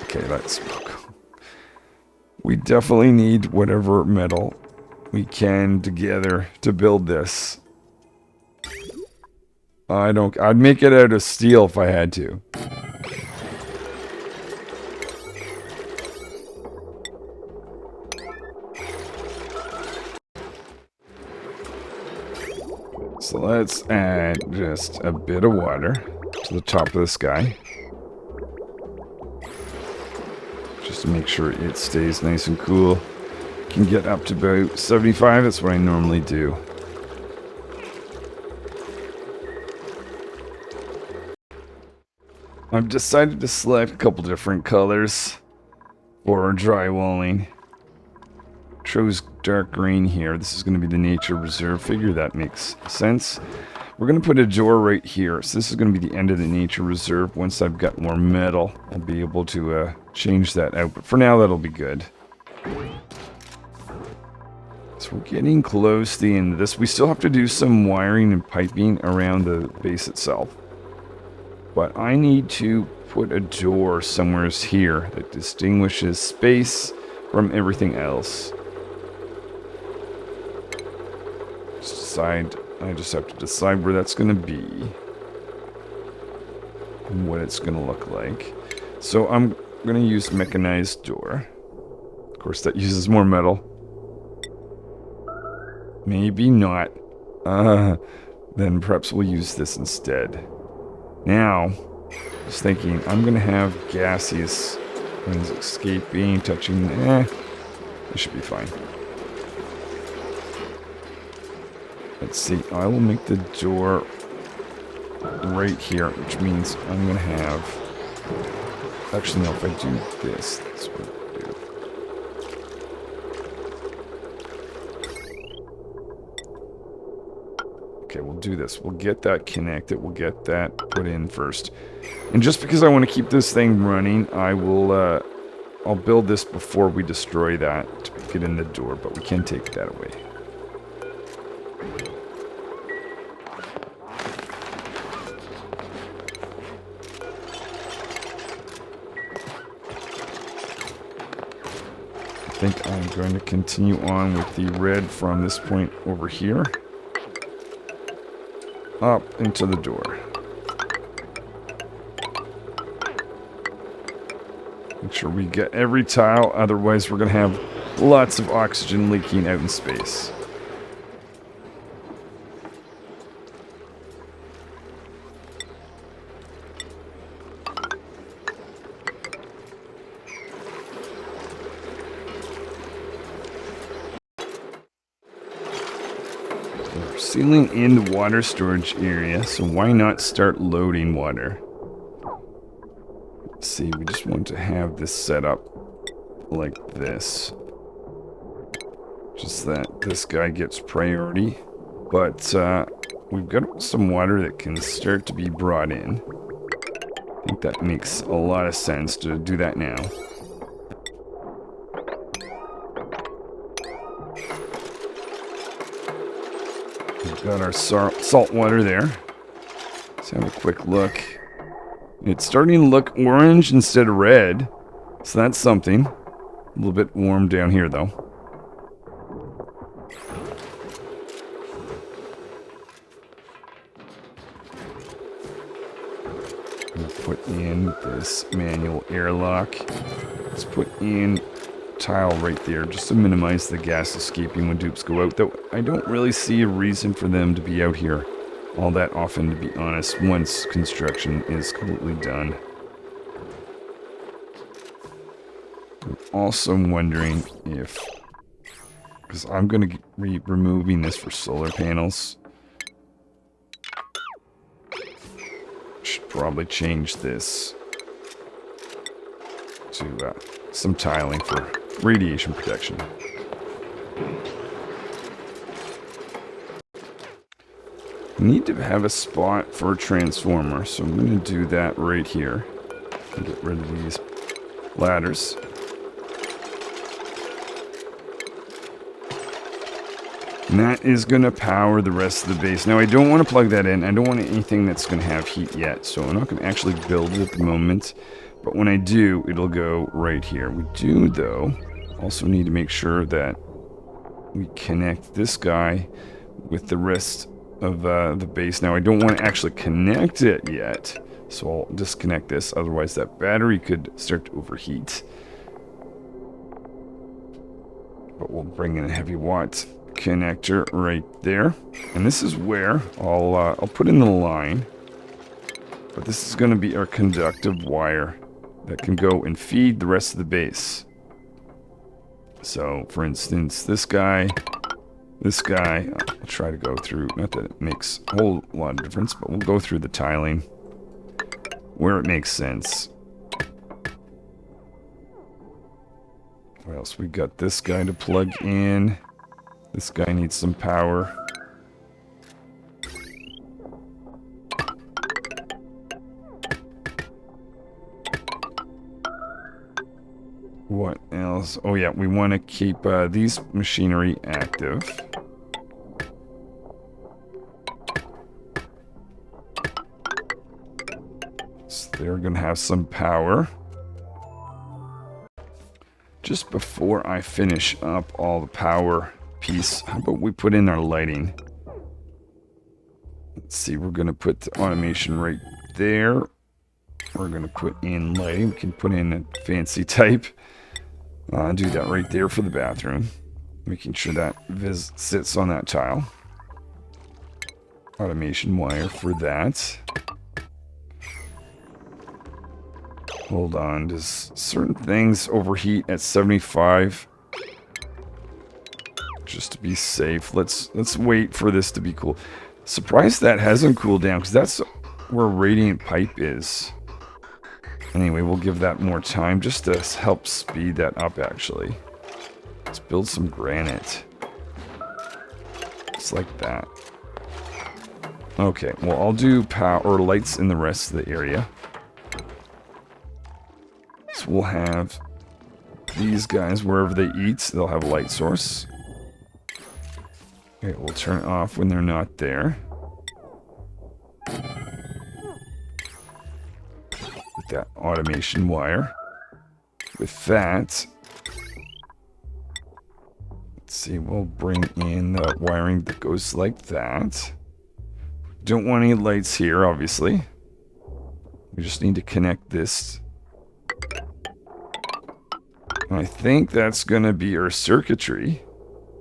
Okay, that's smoke. We definitely need whatever metal we can together to build this. I'd make it out of steel if I had to. So let's add just a bit of water to the top of this guy. Just to make sure it stays nice and cool. Can get up to about 75, that's what I normally do. I've decided to select a couple different colors for drywalling. Chose dark green here. This is going to be the nature reserve. Figure that makes sense. We're going to put a door right here. So this is going to be the end of the nature reserve. Once I've got more metal, I'll be able to change that out. But for now, that'll be good. So we're getting close to the end of this. We still have to do some wiring and piping around the base itself. But I need to put a door somewhere here that distinguishes space from everything else. I just have to decide where that's going to be. And what it's going to look like. So I'm going to use mechanized door. Of course, that uses more metal. Maybe not. Then perhaps we'll use this instead. Now, just thinking, I'm going to have gaseous things escaping, touching. It should be fine. Let's see. I will make the door right here, which means I'm going to have... Actually, no, if I do this, that's what I'll do. Okay, we'll do this. We'll get that connected. We'll get that put in first. And just because I want to keep this thing running, I will, I'll build this before we destroy that to get in the door, but we can take that away. I think I'm going to continue on with the red from this point over here. Up into the door. Make sure we get every tile, otherwise we're going to have lots of oxygen leaking out in space. sealing in the water storage area, so why not start loading water? Let's see, we just want to have this set up like this. Just that this guy gets priority. But we've got some water that can start to be brought in. I think that makes a lot of sense to do that now. We've got our salt water there. Let's have a quick look. It's starting to look orange instead of red. So that's something. A little bit warm down here though. Put in this manual airlock. Let's put in tile right there just to minimize the gas escaping when dupes go out, though I don't really see a reason for them to be out here all that often, to be honest, once construction is completely done. I'm also wondering if, because I'm going to be removing this for solar panels, should probably change this to some tiling for radiation protection. We need to have a spot for a transformer, so I'm going to do that right here. And get rid of these ladders. And that is going to power the rest of the base. Now, I don't want to plug that in. I don't want anything that's going to have heat yet. So I'm not going to actually build it at the moment. But when I do, it'll go right here. We do, though, also need to make sure that we connect this guy with the rest of the base. Now, I don't want to actually connect it yet. So I'll disconnect this. Otherwise, that battery could start to overheat. But we'll bring in a heavy watt connector right there, and this is where I'll put in the line, but this is going to be our conductive wire that can go and feed the rest of the base. So for instance, this guy, I'll try to go through, not that it makes a whole lot of difference, but we'll go through the tiling where it makes sense. What else? We got this guy to plug in. This guy needs some power. What else? Oh yeah, we want to keep these machinery active. So they're going to have some power. Just before I finish up all the power piece, how about we put in our lighting? Let's see, we're going to put the automation right there. We're going to put in lighting. We can put in a fancy type. Do that right there for the bathroom. Making sure that sits on that tile. Automation wire for that. Hold on, does certain things overheat at 75? Just to be safe, let's wait for this to be cool. Surprised that hasn't cooled down, because that's where radiant pipe is. Anyway, we'll give that more time just to help speed that up, actually. Let's build some granite. Just like that. Okay, well, I'll do power or lights in the rest of the area. So we'll have these guys, wherever they eat, they'll have a light source. Okay, we'll turn it off when they're not there. With that automation wire. With that, let's see, we'll bring in the wiring that goes like that. Don't want any lights here, obviously. We just need to connect this. I think that's going to be our circuitry.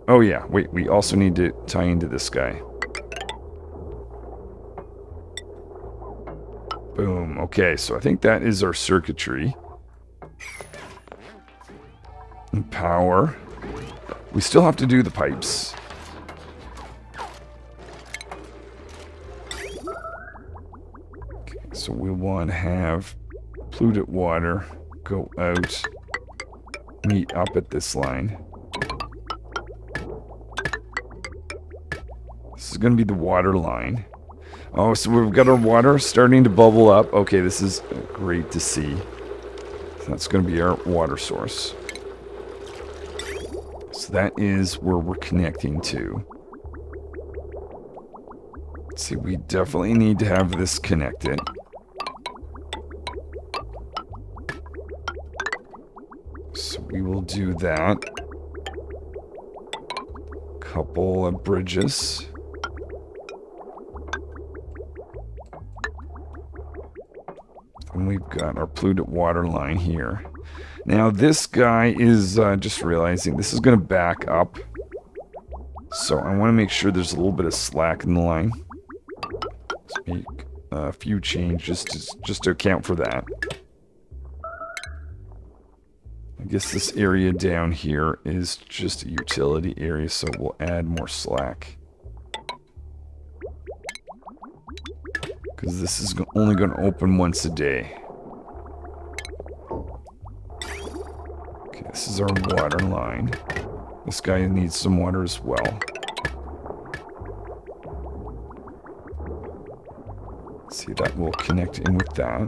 Oh yeah, wait, we also need to tie into this guy. Boom, okay, so I think that is our circuitry. And power. We still have to do the pipes. So we want to have polluted water go out, meet up at this line. This is going to be the water line. Oh, so we've got our water starting to bubble up. Okay, this is great to see. So that's going to be our water source. So that is where we're connecting to. Let's see, we definitely need to have this connected. So we will do that. Couple of bridges. And we've got our polluted water line here. Now this guy is just realizing this is going to back up. So I want to make sure there's a little bit of slack in the line. Let's make a few changes just to account for that. I guess this area down here is just a utility area, so we'll add more slack. Because this is only going to open once a day. Okay, this is our water line. This guy needs some water as well. See, that will connect in with that.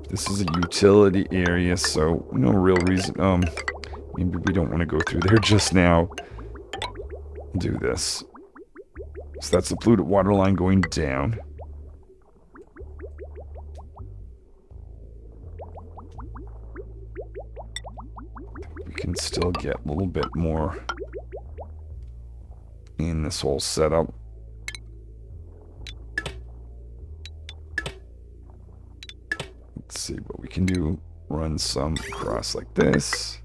This is a utility area, so no real reason. Maybe we don't want to go through there just now. Do this. So that's the polluted water line going down. We can still get a little bit more in this whole setup. Let's see what we can do. Run some across like this.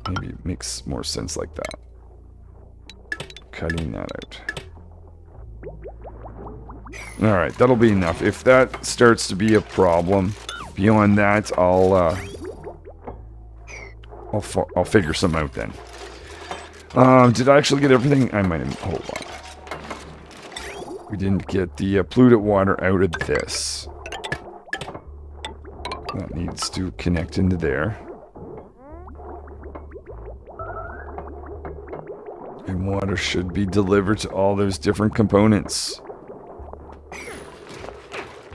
Maybe it makes more sense like that. Cutting that out. Alright, that'll be enough. If that starts to be a problem, beyond that, I'll figure some out then. Did I actually get everything? I might have... Hold on. We didn't get the polluted water out of this. That needs to connect into there. And water should be delivered to all those different components.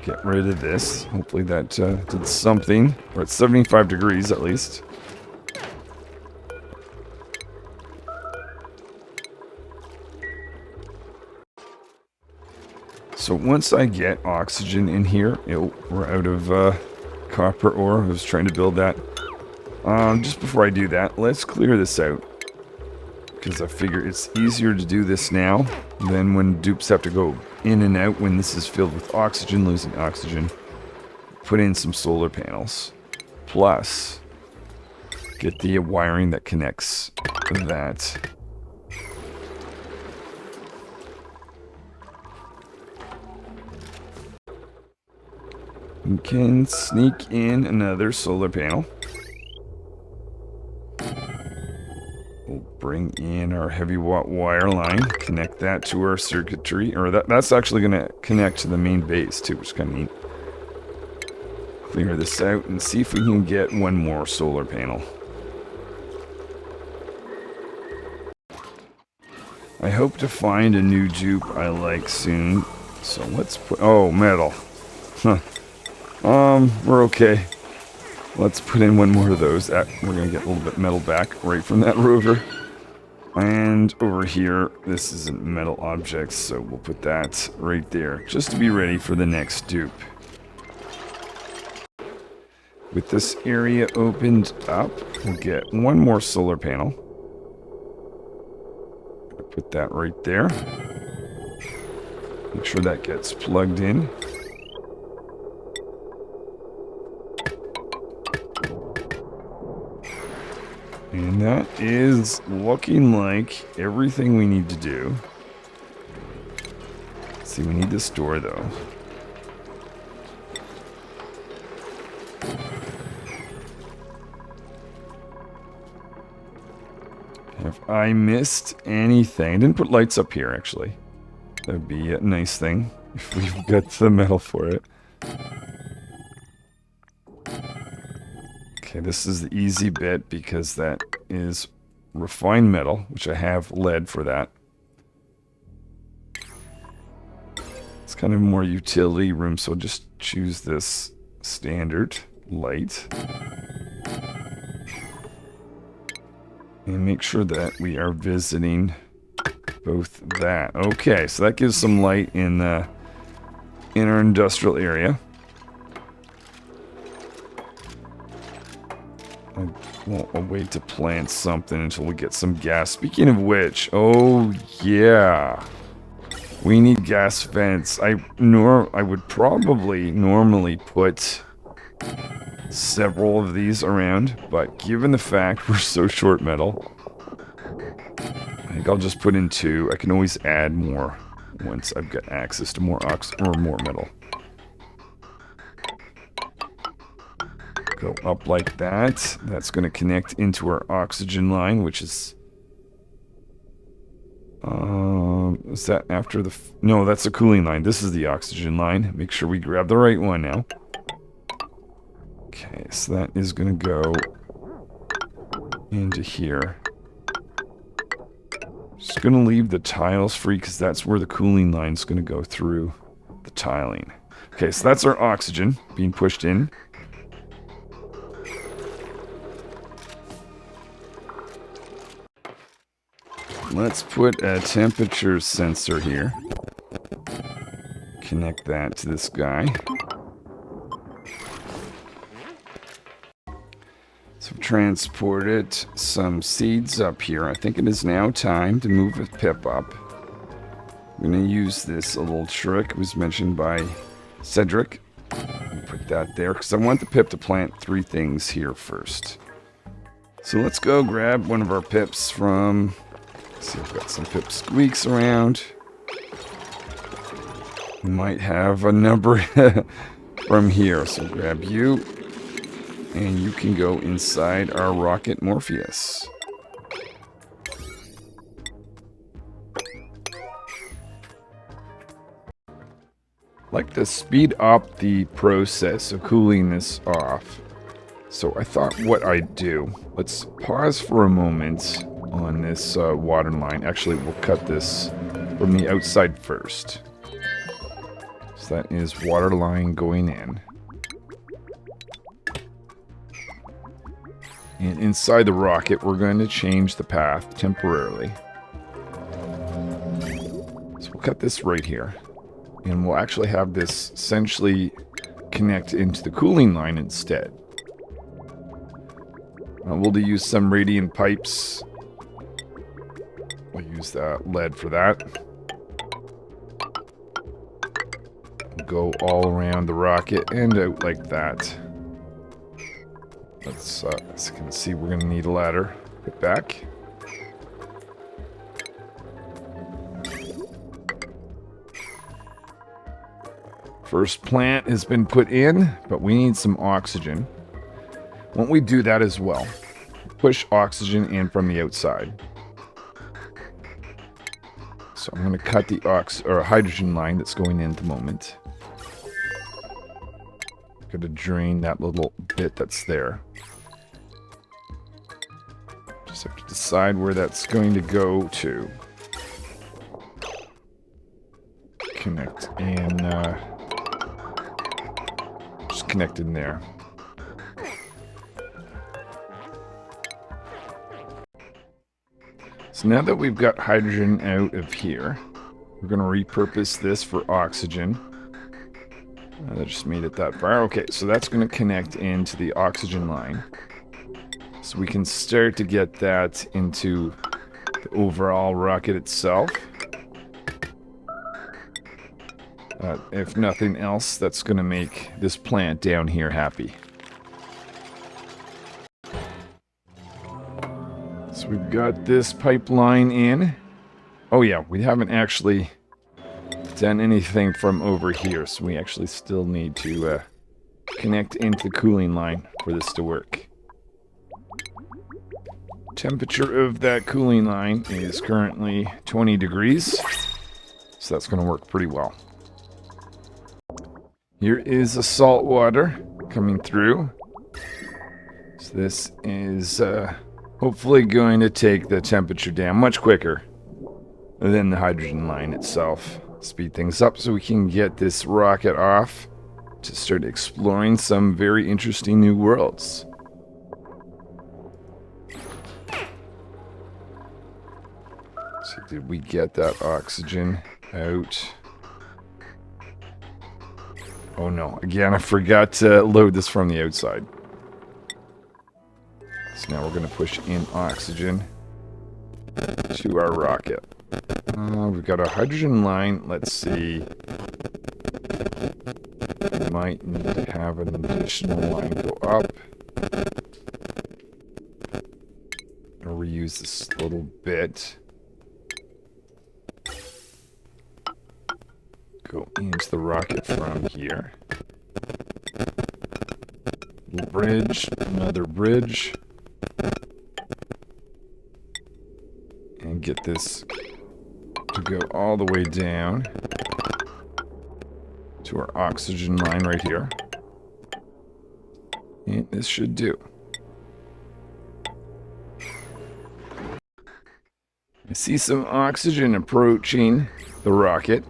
Get rid of this. Hopefully that did something. We're at 75 degrees at least. So once I get oxygen in here, we're out of copper ore. I was trying to build that. Just before I do that, let's clear this out. Because I figure it's easier to do this now than when dupes have to go in and out when this is filled with oxygen, losing oxygen. Put in some solar panels. Plus, get the wiring that connects that. We can sneak in another solar panel. We'll bring in our heavy watt wire line, connect that to our circuitry, or that's actually going to connect to the main base too, which is kind of neat. Clear this out and see if we can get one more solar panel. I hope to find a new dupe I like soon. So let's put... Oh, metal. Huh. We're okay. Let's put in one more of those. We're going to get a little bit of metal back right from that rover. And over here, this isn't metal objects, so we'll put that right there, just to be ready for the next dupe. With this area opened up, we'll get one more solar panel. Put that right there. Make sure that gets plugged in. And that is looking like everything we need to do. Let's see, we need this door though. If I missed anything, I didn't put lights up here actually. That would be a nice thing if we've got the metal for it. Okay, this is the easy bit because that is refined metal, which I have lead for that. It's kind of more utility room, so I'll just choose this standard light. And make sure that we are visiting both that. Okay, so that gives some light in the inner industrial area. I'll wait to plant something until we get some gas. Speaking of which, oh yeah, we need gas vents. I would probably normally put several of these around, but given the fact we're so short metal, I think I'll just put in 2. I can always add more once I've got access to more more metal. Go up like that. That's going to connect into our oxygen line, which is that after the... No, that's a cooling line. This is the oxygen line. Make sure we grab the right one now. Okay, so that is going to go into here. Just going to leave the tiles free because that's where the cooling line is going to go through the tiling. Okay, so that's our oxygen being pushed in. Let's put a temperature sensor here. Connect that to this guy. So I've transported some seeds up here. I think it is now time to move a pip up. I'm going to use this little trick. It was mentioned by Cedric. Put that there because I want the pip to plant 3 things here first. So let's go grab one of our pips from... Let's see, I've got some pip squeaks around. Might have a number from here. So grab you. And you can go inside our rocket Morpheus. I'd like to speed up the process of cooling this off. So I thought what I'd do, let's pause for a moment on this water line. Actually, we'll cut this from the outside first. So that is water line going in. And inside the rocket, we're going to change the path temporarily. So we'll cut this right here. And we'll actually have this essentially connect into the cooling line instead. We'll use some radiant pipes. We'll use that lead for that. We'll go all around the rocket and out like that. Let's, as you can see, we're going to need a ladder. Put back. First plant has been put in, but we need some oxygen. Won't we do that as well? Push oxygen in from the outside. So I'm going to cut the hydrogen line that's going in at the moment. Got to drain that little bit that's there. Just have to decide where that's going to go to. Connect in, just connect in there. So now that we've got hydrogen out of here, we're going to repurpose this for oxygen. That just made it that far. Okay, so that's going to connect into the oxygen line. So we can start to get that into the overall rocket itself. If nothing else, that's going to make this plant down here happy. So we've got this pipeline in. Oh yeah, we haven't actually done anything from over here, so we actually still need to connect into the cooling line for this to work. Temperature of that cooling line is currently 20 degrees. So that's going to work pretty well. Here is the salt water coming through. So this is hopefully going to take the temperature down much quicker than the hydrogen line itself. Speed things up so we can get this rocket off to start exploring some very interesting new worlds. So did we get that oxygen out? Oh no, again I forgot to load this from the outside. So now we're going to push in oxygen to our rocket. We've got a hydrogen line. Let's see. We might need to have an additional line go up. Or reuse this little bit. Go into the rocket from here. Little bridge, another bridge. And get this to go all the way down to our oxygen line right here. And this should do. I see some oxygen approaching the rocket.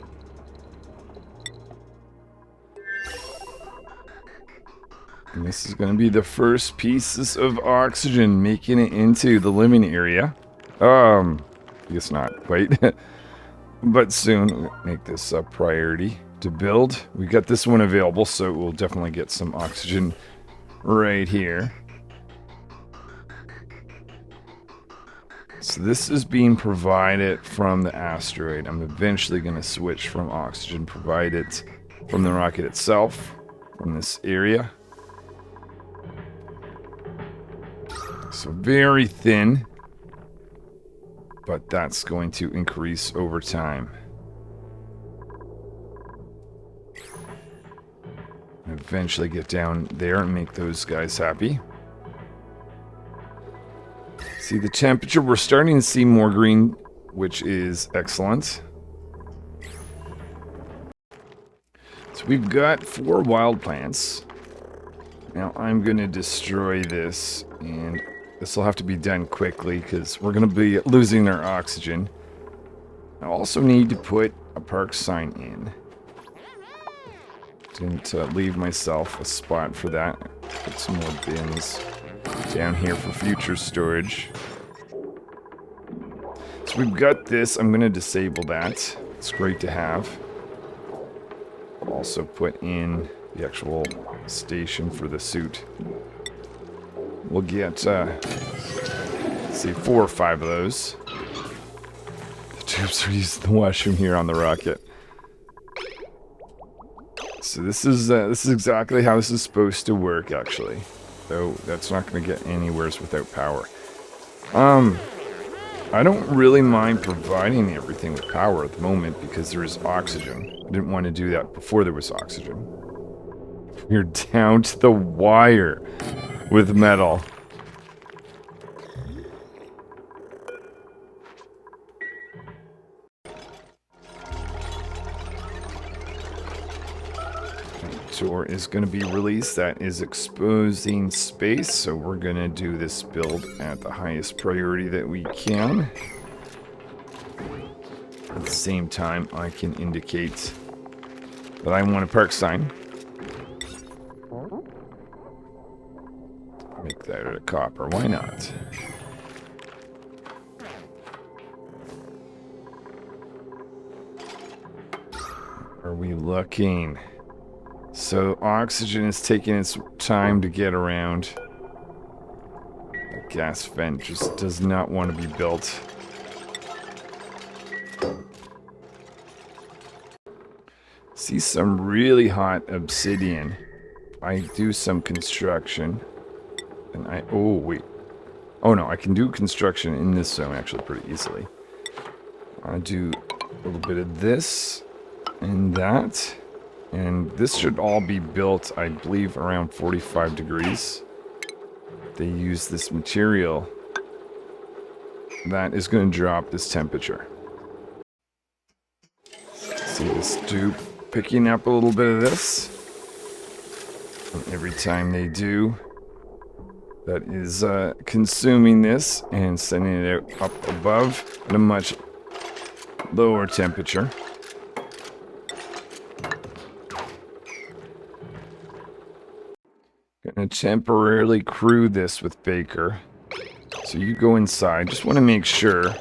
And this is going to be the first pieces of oxygen making it into the living area. I guess not quite. But soon, we'll make this a priority to build. We got this one available, so we'll definitely get some oxygen right here. So this is being provided from the asteroid. I'm eventually going to switch from oxygen provided from the rocket itself, from this area. So very thin, but that's going to increase over time. Eventually get down there and make those guys happy. See the temperature, we're starting to see more green, which is excellent. So we've got 4 wild plants. Now I'm going to destroy this, and this will have to be done quickly because we're going to be losing our oxygen. I also need to put a park sign in. Didn't leave myself a spot for that. Put some more bins down here for future storage. So we've got this. I'm going to disable that. It's great to have. Also put in the actual station for the suit. We'll get, let's see, 4 or 5 of those. The tubes are using the washroom here on the rocket. So this is exactly how this is supposed to work, actually. Though that's not going to get anywhere without power. I don't really mind providing everything with power at the moment because there is oxygen. I didn't want to do that before there was oxygen. You're down to the wire with metal. Door is going to be released. That is exposing space, so we're going to do this build at the highest priority that we can. At the same time, I can indicate that I want a park sign. Make that out of copper. Why not? Are we looking? So oxygen is taking its time to get around. The gas vent just does not want to be built. See some really hot obsidian. I do some construction. And oh wait. Oh no, I can do construction in this zone actually pretty easily. I do a little bit of this and that. And this should all be built, I believe, around 45 degrees. They use this material that is going to drop this temperature. See this dupe picking up a little bit of this. And every time they do, that is consuming this and sending it out up above at a much lower temperature. Gonna temporarily crew this with Baker. So you go inside. Just want to make sure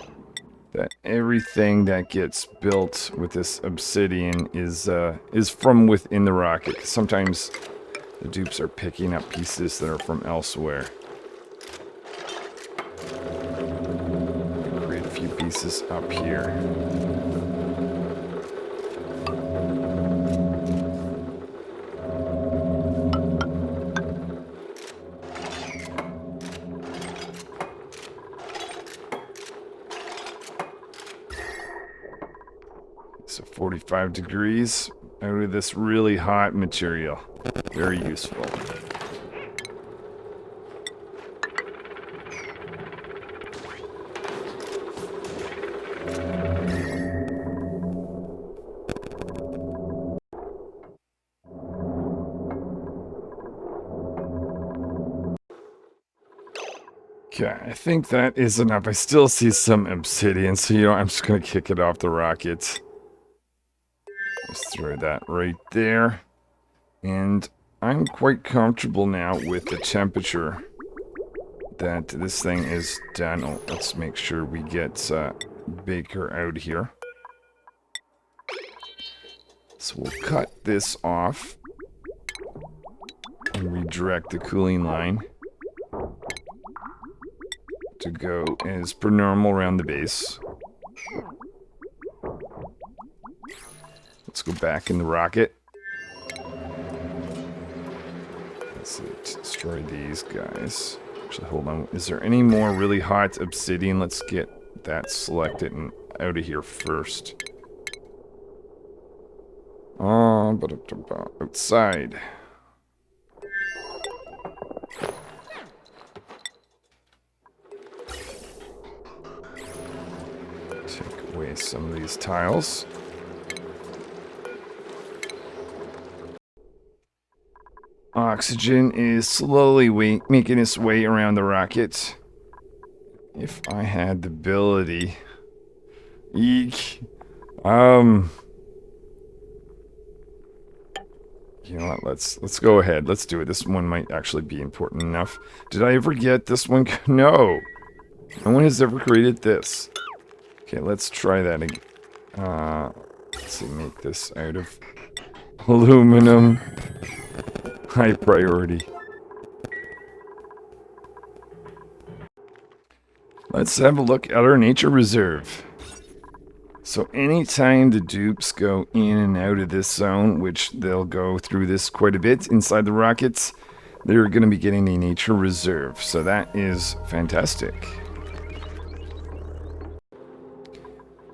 that everything that gets built with this obsidian is from within the rocket. 'Cause sometimes the dupes are picking up pieces that are from elsewhere. Create a few pieces up here. So 45 degrees out of this really hot material. Very useful. Okay, I think that is enough. I still see some obsidian, so I'm just going to kick it off the rocket. Just throw that right there. And I'm quite comfortable now with the temperature that this thing is done. Oh, let's make sure we get Baker out here. So we'll cut this off and redirect the cooling line to go as per normal around the base. Let's go back in the rocket. Let's destroy these guys. Actually, hold on. Is there any more really hot obsidian? Let's get that selected and out of here first. Oh, but outside. Take away some of these tiles. Oxygen is slowly making its way around the rocket. If I had the ability... Eek. You know what, let's go ahead. Let's do it. This one might actually be important enough. Did I ever get this one? No! No one has ever created this. Okay, let's try that again. Let's see, make this out of aluminum. High priority. Let's have a look at our nature reserve. So anytime the dupes go in and out of this zone, which they'll go through this quite a bit inside the rockets, they're going to be getting a nature reserve. So that is fantastic.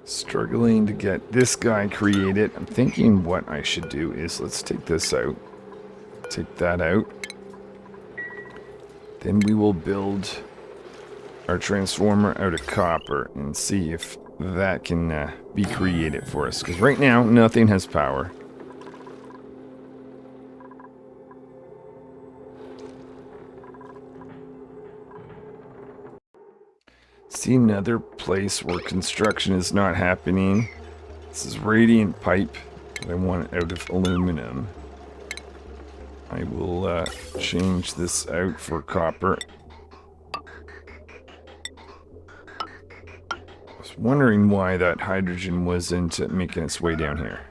Struggling to get this guy created. I'm thinking what I should do is let's take this out. Take that out. Then we will build our transformer out of copper and see if that can be created for us. Because right now, nothing has power. See another place where construction is not happening. This is radiant pipe. I want it out of aluminum. I will change this out for copper. I was wondering why that hydrogen wasn't making its way down here.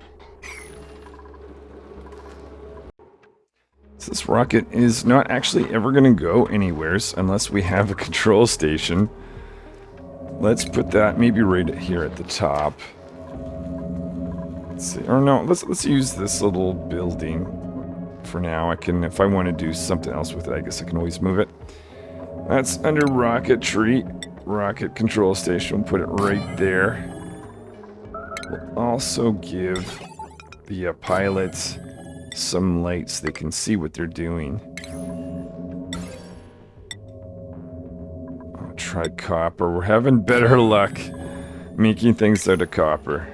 So this rocket is not actually ever going to go anywheres unless we have a control station. Let's put that maybe right here at the top. Let's see. Or no, let's use this little building for now. I can, if I want to do something else with it, I guess I can always move it. That's under rocketry. Rocket control station. We'll put it right there. We'll also give the pilots some lights so they can see what they're doing. try copper. We're having better luck making things out of copper.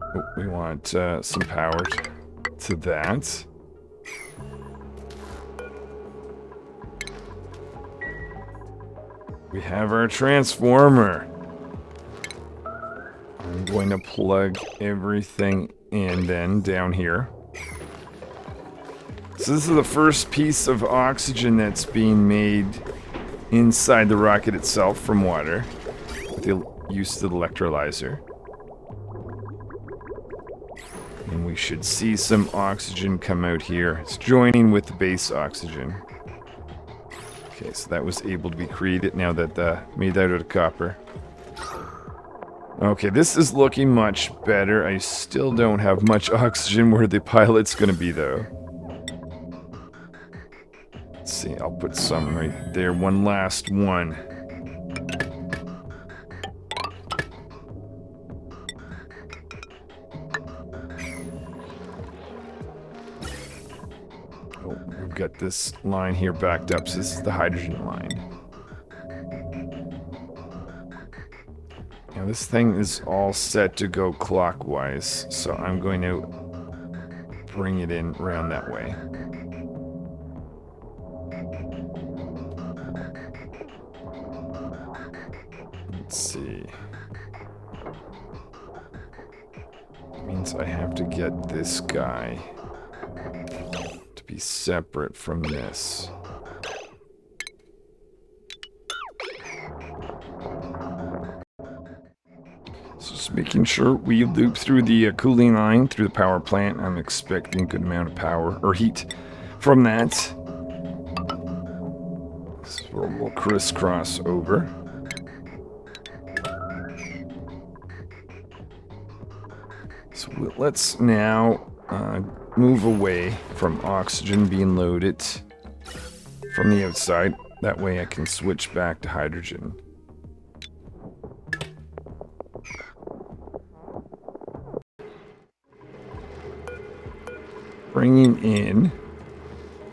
Oh, we want some power to that. We have our transformer. I'm going to plug everything in then down here. So this is the first piece of oxygen that's being made inside the rocket itself from water with the use of the electrolyzer. And we should see some oxygen come out here. It's joining with the base oxygen. Okay, so that was able to be created now that made out of copper. Okay, this is looking much better. I still don't have much oxygen where the pilot's gonna be though. Let's see, I'll put some right there. One last one. Oh, we've got this line here backed up, so this is the hydrogen line. Now this thing is all set to go clockwise, so I'm going to bring it in around that way. Let's see. It means I have to get this guy to be separate from this. So just making sure we loop through the cooling line through the power plant. I'm expecting a good amount of power or heat from that. So we'll crisscross over. So let's now move away from oxygen being loaded from the outside. That way I can switch back to hydrogen. Bringing in,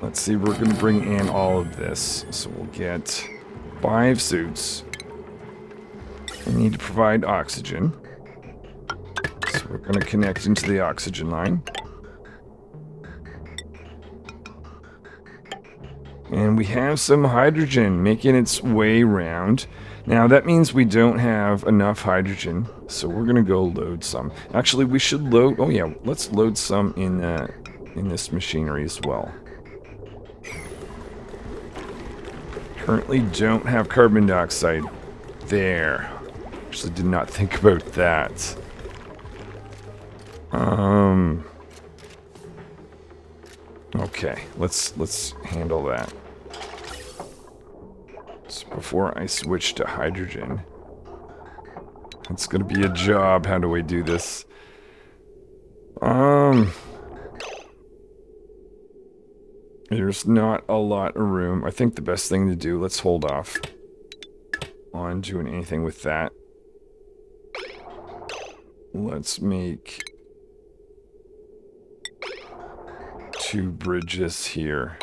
let's see, we're going to bring in all of this. So we'll get 5 suits. We need to provide oxygen. So we're going to connect into the oxygen line. And we have some hydrogen making its way around. Now that means we don't have enough hydrogen, so we're going to go load some. Actually, we should load, oh yeah, let's load some in this machinery as well. Currently don't have carbon dioxide there. Actually did not think about that. Okay, let's handle that. So before I switch to hydrogen, it's gonna be a job. How do I do this? There's not a lot of room. I think the best thing to do, let's hold off on doing anything with that. Let's make 2 bridges here.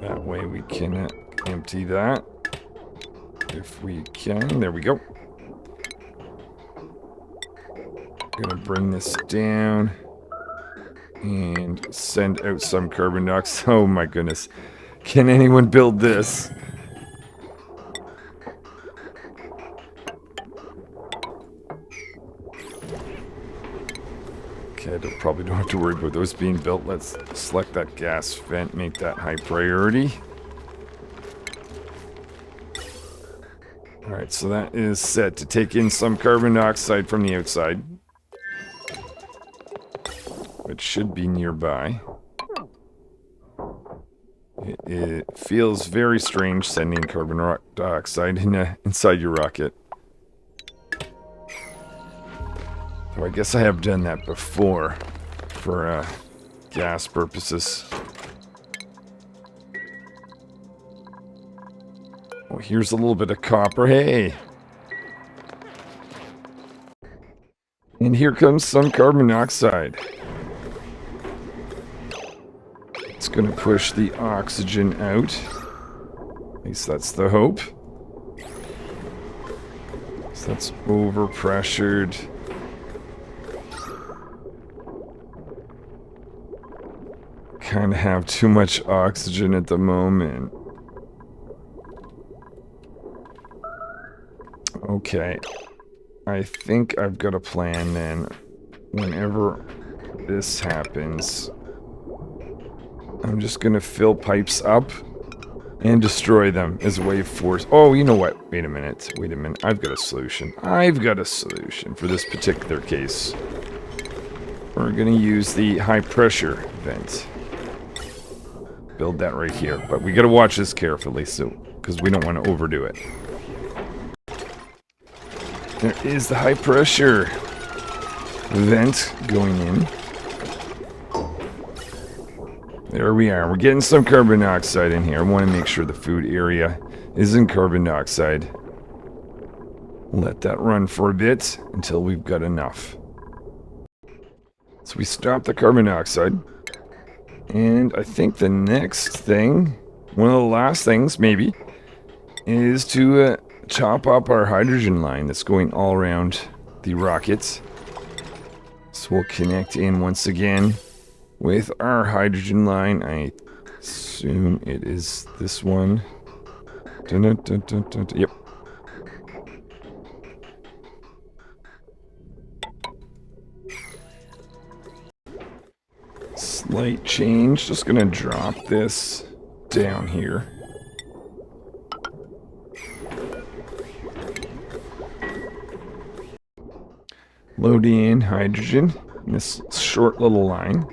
That way we can empty that. If we can, there we go. Gonna bring this down and send out some carbon dioxide. Oh my goodness. Can anyone build this? Okay, I probably don't have to worry about those being built. Let's select that gas vent, make that high priority. Alright, so that is set to take in some carbon dioxide from the outside, which should be nearby. It feels very strange sending carbon dioxide inside your rocket. So I guess I have done that before for gas purposes. Oh, here's a little bit of copper. Hey! And here comes some carbon dioxide. It's going to push the oxygen out. At least that's the hope. So that's overpressured. Kind of have too much oxygen at the moment. Okay. I think I've got a plan then. Whenever this happens, I'm just gonna fill pipes up and destroy them as a way of force. Oh, you know what? Wait a minute. I've got a solution. I've got a solution for this particular case. We're gonna use the high pressure vent. Build that right here. But we gotta watch this carefully, so because we don't want to overdo it. There is the high pressure vent going in. There we are. We're getting some carbon dioxide in here. I want to make sure the food area is in carbon dioxide. Let that run for a bit until we've got enough. So we stop the carbon dioxide. And I think the next thing, one of the last things maybe, is to chop up our hydrogen line that's going all around the rockets. So we'll connect in once again with our hydrogen line. I assume it is this one. Dun, dun, dun, dun, dun, dun. Yep. Slight change. Just gonna drop this down here. Load in hydrogen in this short little line.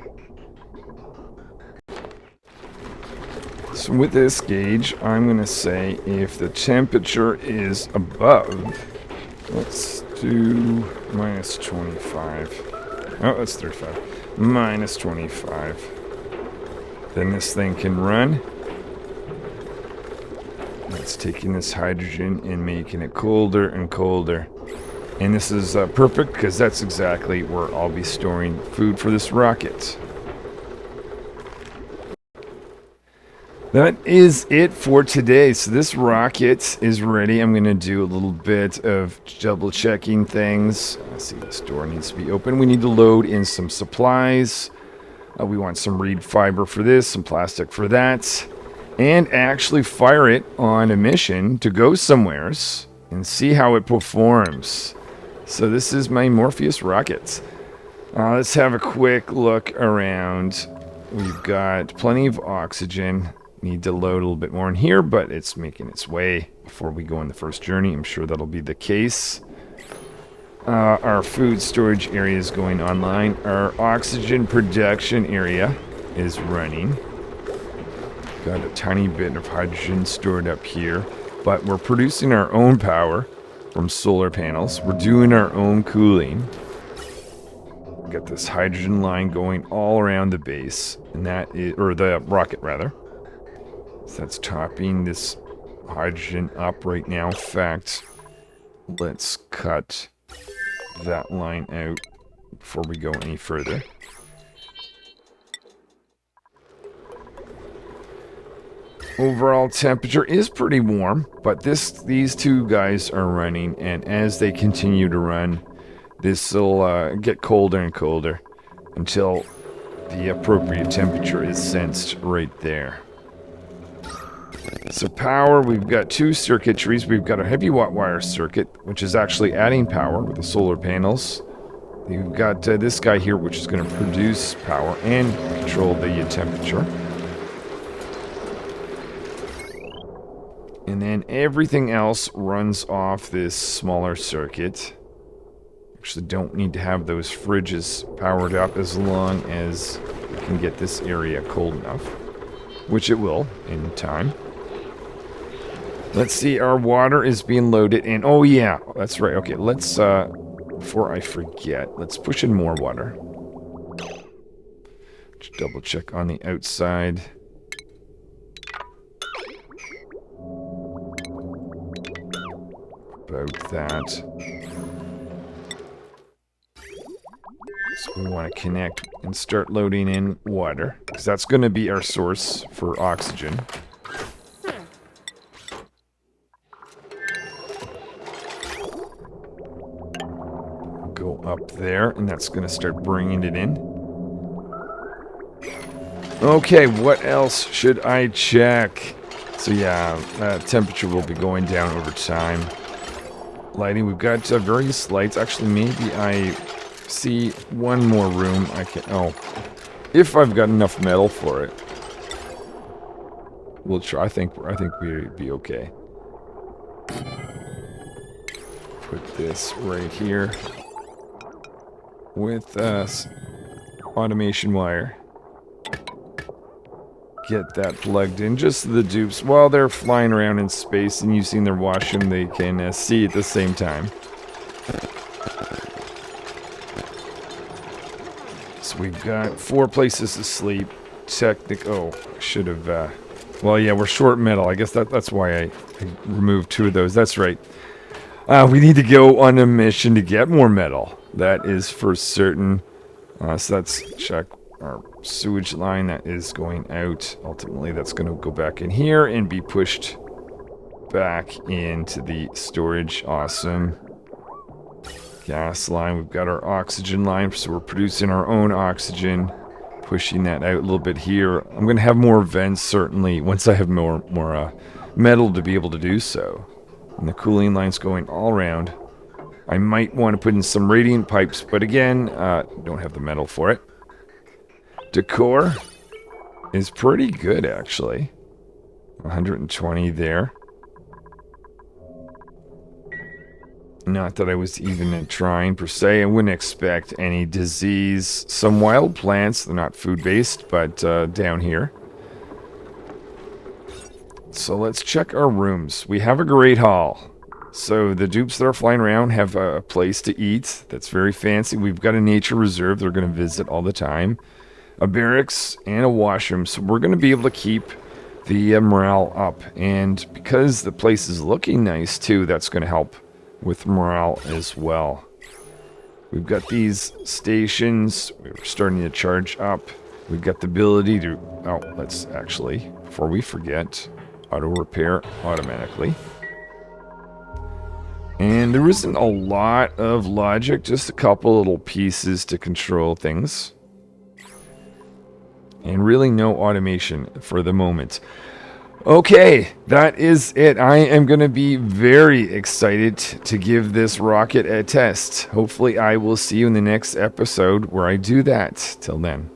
So with this gauge, I'm going to say if the temperature is above, let's do minus 25. Oh, that's 35. Minus 25. Then this thing can run. It's taking this hydrogen and making it colder and colder. And this is perfect because that's exactly where I'll be storing food for this rocket. That is it for today. So this rocket is ready. I'm going to do a little bit of double checking things. Let's see, this door needs to be open. We need to load in some supplies. We want some reed fiber for this, some plastic for that. And actually fire it on a mission to go somewheres and see how it performs. So this is my Morpheus rocket. Let's have a quick look around. We've got plenty of oxygen. Need to load a little bit more in here, but it's making its way before we go on the first journey. I'm sure that'll be the case. Our food storage area is going online. Our oxygen production area is running. Got a tiny bit of hydrogen stored up here, but we're producing our own power from solar panels. We're doing our own cooling. We've got this hydrogen line going all around the base, and that is, or the rocket rather. So that's topping this hydrogen up right now. In fact, let's cut that line out before we go any further. Overall temperature is pretty warm, but these two guys are running, and as they continue to run, this will get colder and colder until the appropriate temperature is sensed right there. So power, we've got two circuitries. We've got a heavy watt wire circuit, which is actually adding power with the solar panels. You've got this guy here, which is going to produce power and control the temperature. And then everything else runs off this smaller circuit. Actually don't need to have those fridges powered up as long as we can get this area cold enough, which it will in time. Let's see, our water is being loaded in. Oh yeah, that's right. Okay, let's, before I forget, let's push in more water. Just double check on the outside. About that. So we want to connect and start loading in water, because that's going to be our source for oxygen. Go up there, and that's going to start bringing it in. Okay, what else should I check? So yeah, temperature will be going down over time. Lighting, we've got various lights. Actually, maybe I see one more room I can... Oh, if I've got enough metal for it. We'll try. I think we'd be okay. Put this right here with automation wire. Get that plugged in. Just the dupes, while they're flying around in space and using their washroom, they can see at the same time. So we've got 4 places to sleep. Oh, I should have... well, yeah, we're short metal. I guess that's why I removed 2 of those. That's right. We need to go on a mission to get more metal. That is for certain. So let's check our sewage line that is going out. Ultimately, that's going to go back in here and be pushed back into the storage. Awesome. Gas line. We've got our oxygen line, so we're producing our own oxygen. Pushing that out a little bit here. I'm going to have more vents, certainly, once I have more metal to be able to do so. And the cooling line's going all around. I might want to put in some radiant pipes, but again, don't have the metal for it. Decor is pretty good, actually. 120 there. Not that I was even trying, per se. I wouldn't expect any disease. Some wild plants, they're not food-based, but down here. So let's check our rooms. We have a great hall. So the dupes that are flying around have a place to eat that's very fancy. We've got a nature reserve they're going to visit all the time. A barracks and a washroom. So we're going to be able to keep the morale up. And because the place is looking nice too, that's going to help with morale as well. We've got these stations. We're starting to charge up. We've got the ability to... Oh, let's actually, before we forget, auto repair automatically. And there isn't a lot of logic, just a couple little pieces to control things. And really no automation for the moment. Okay, that is it. I am going to be very excited to give this rocket a test. Hopefully I will see you in the next episode where I do that. Till then.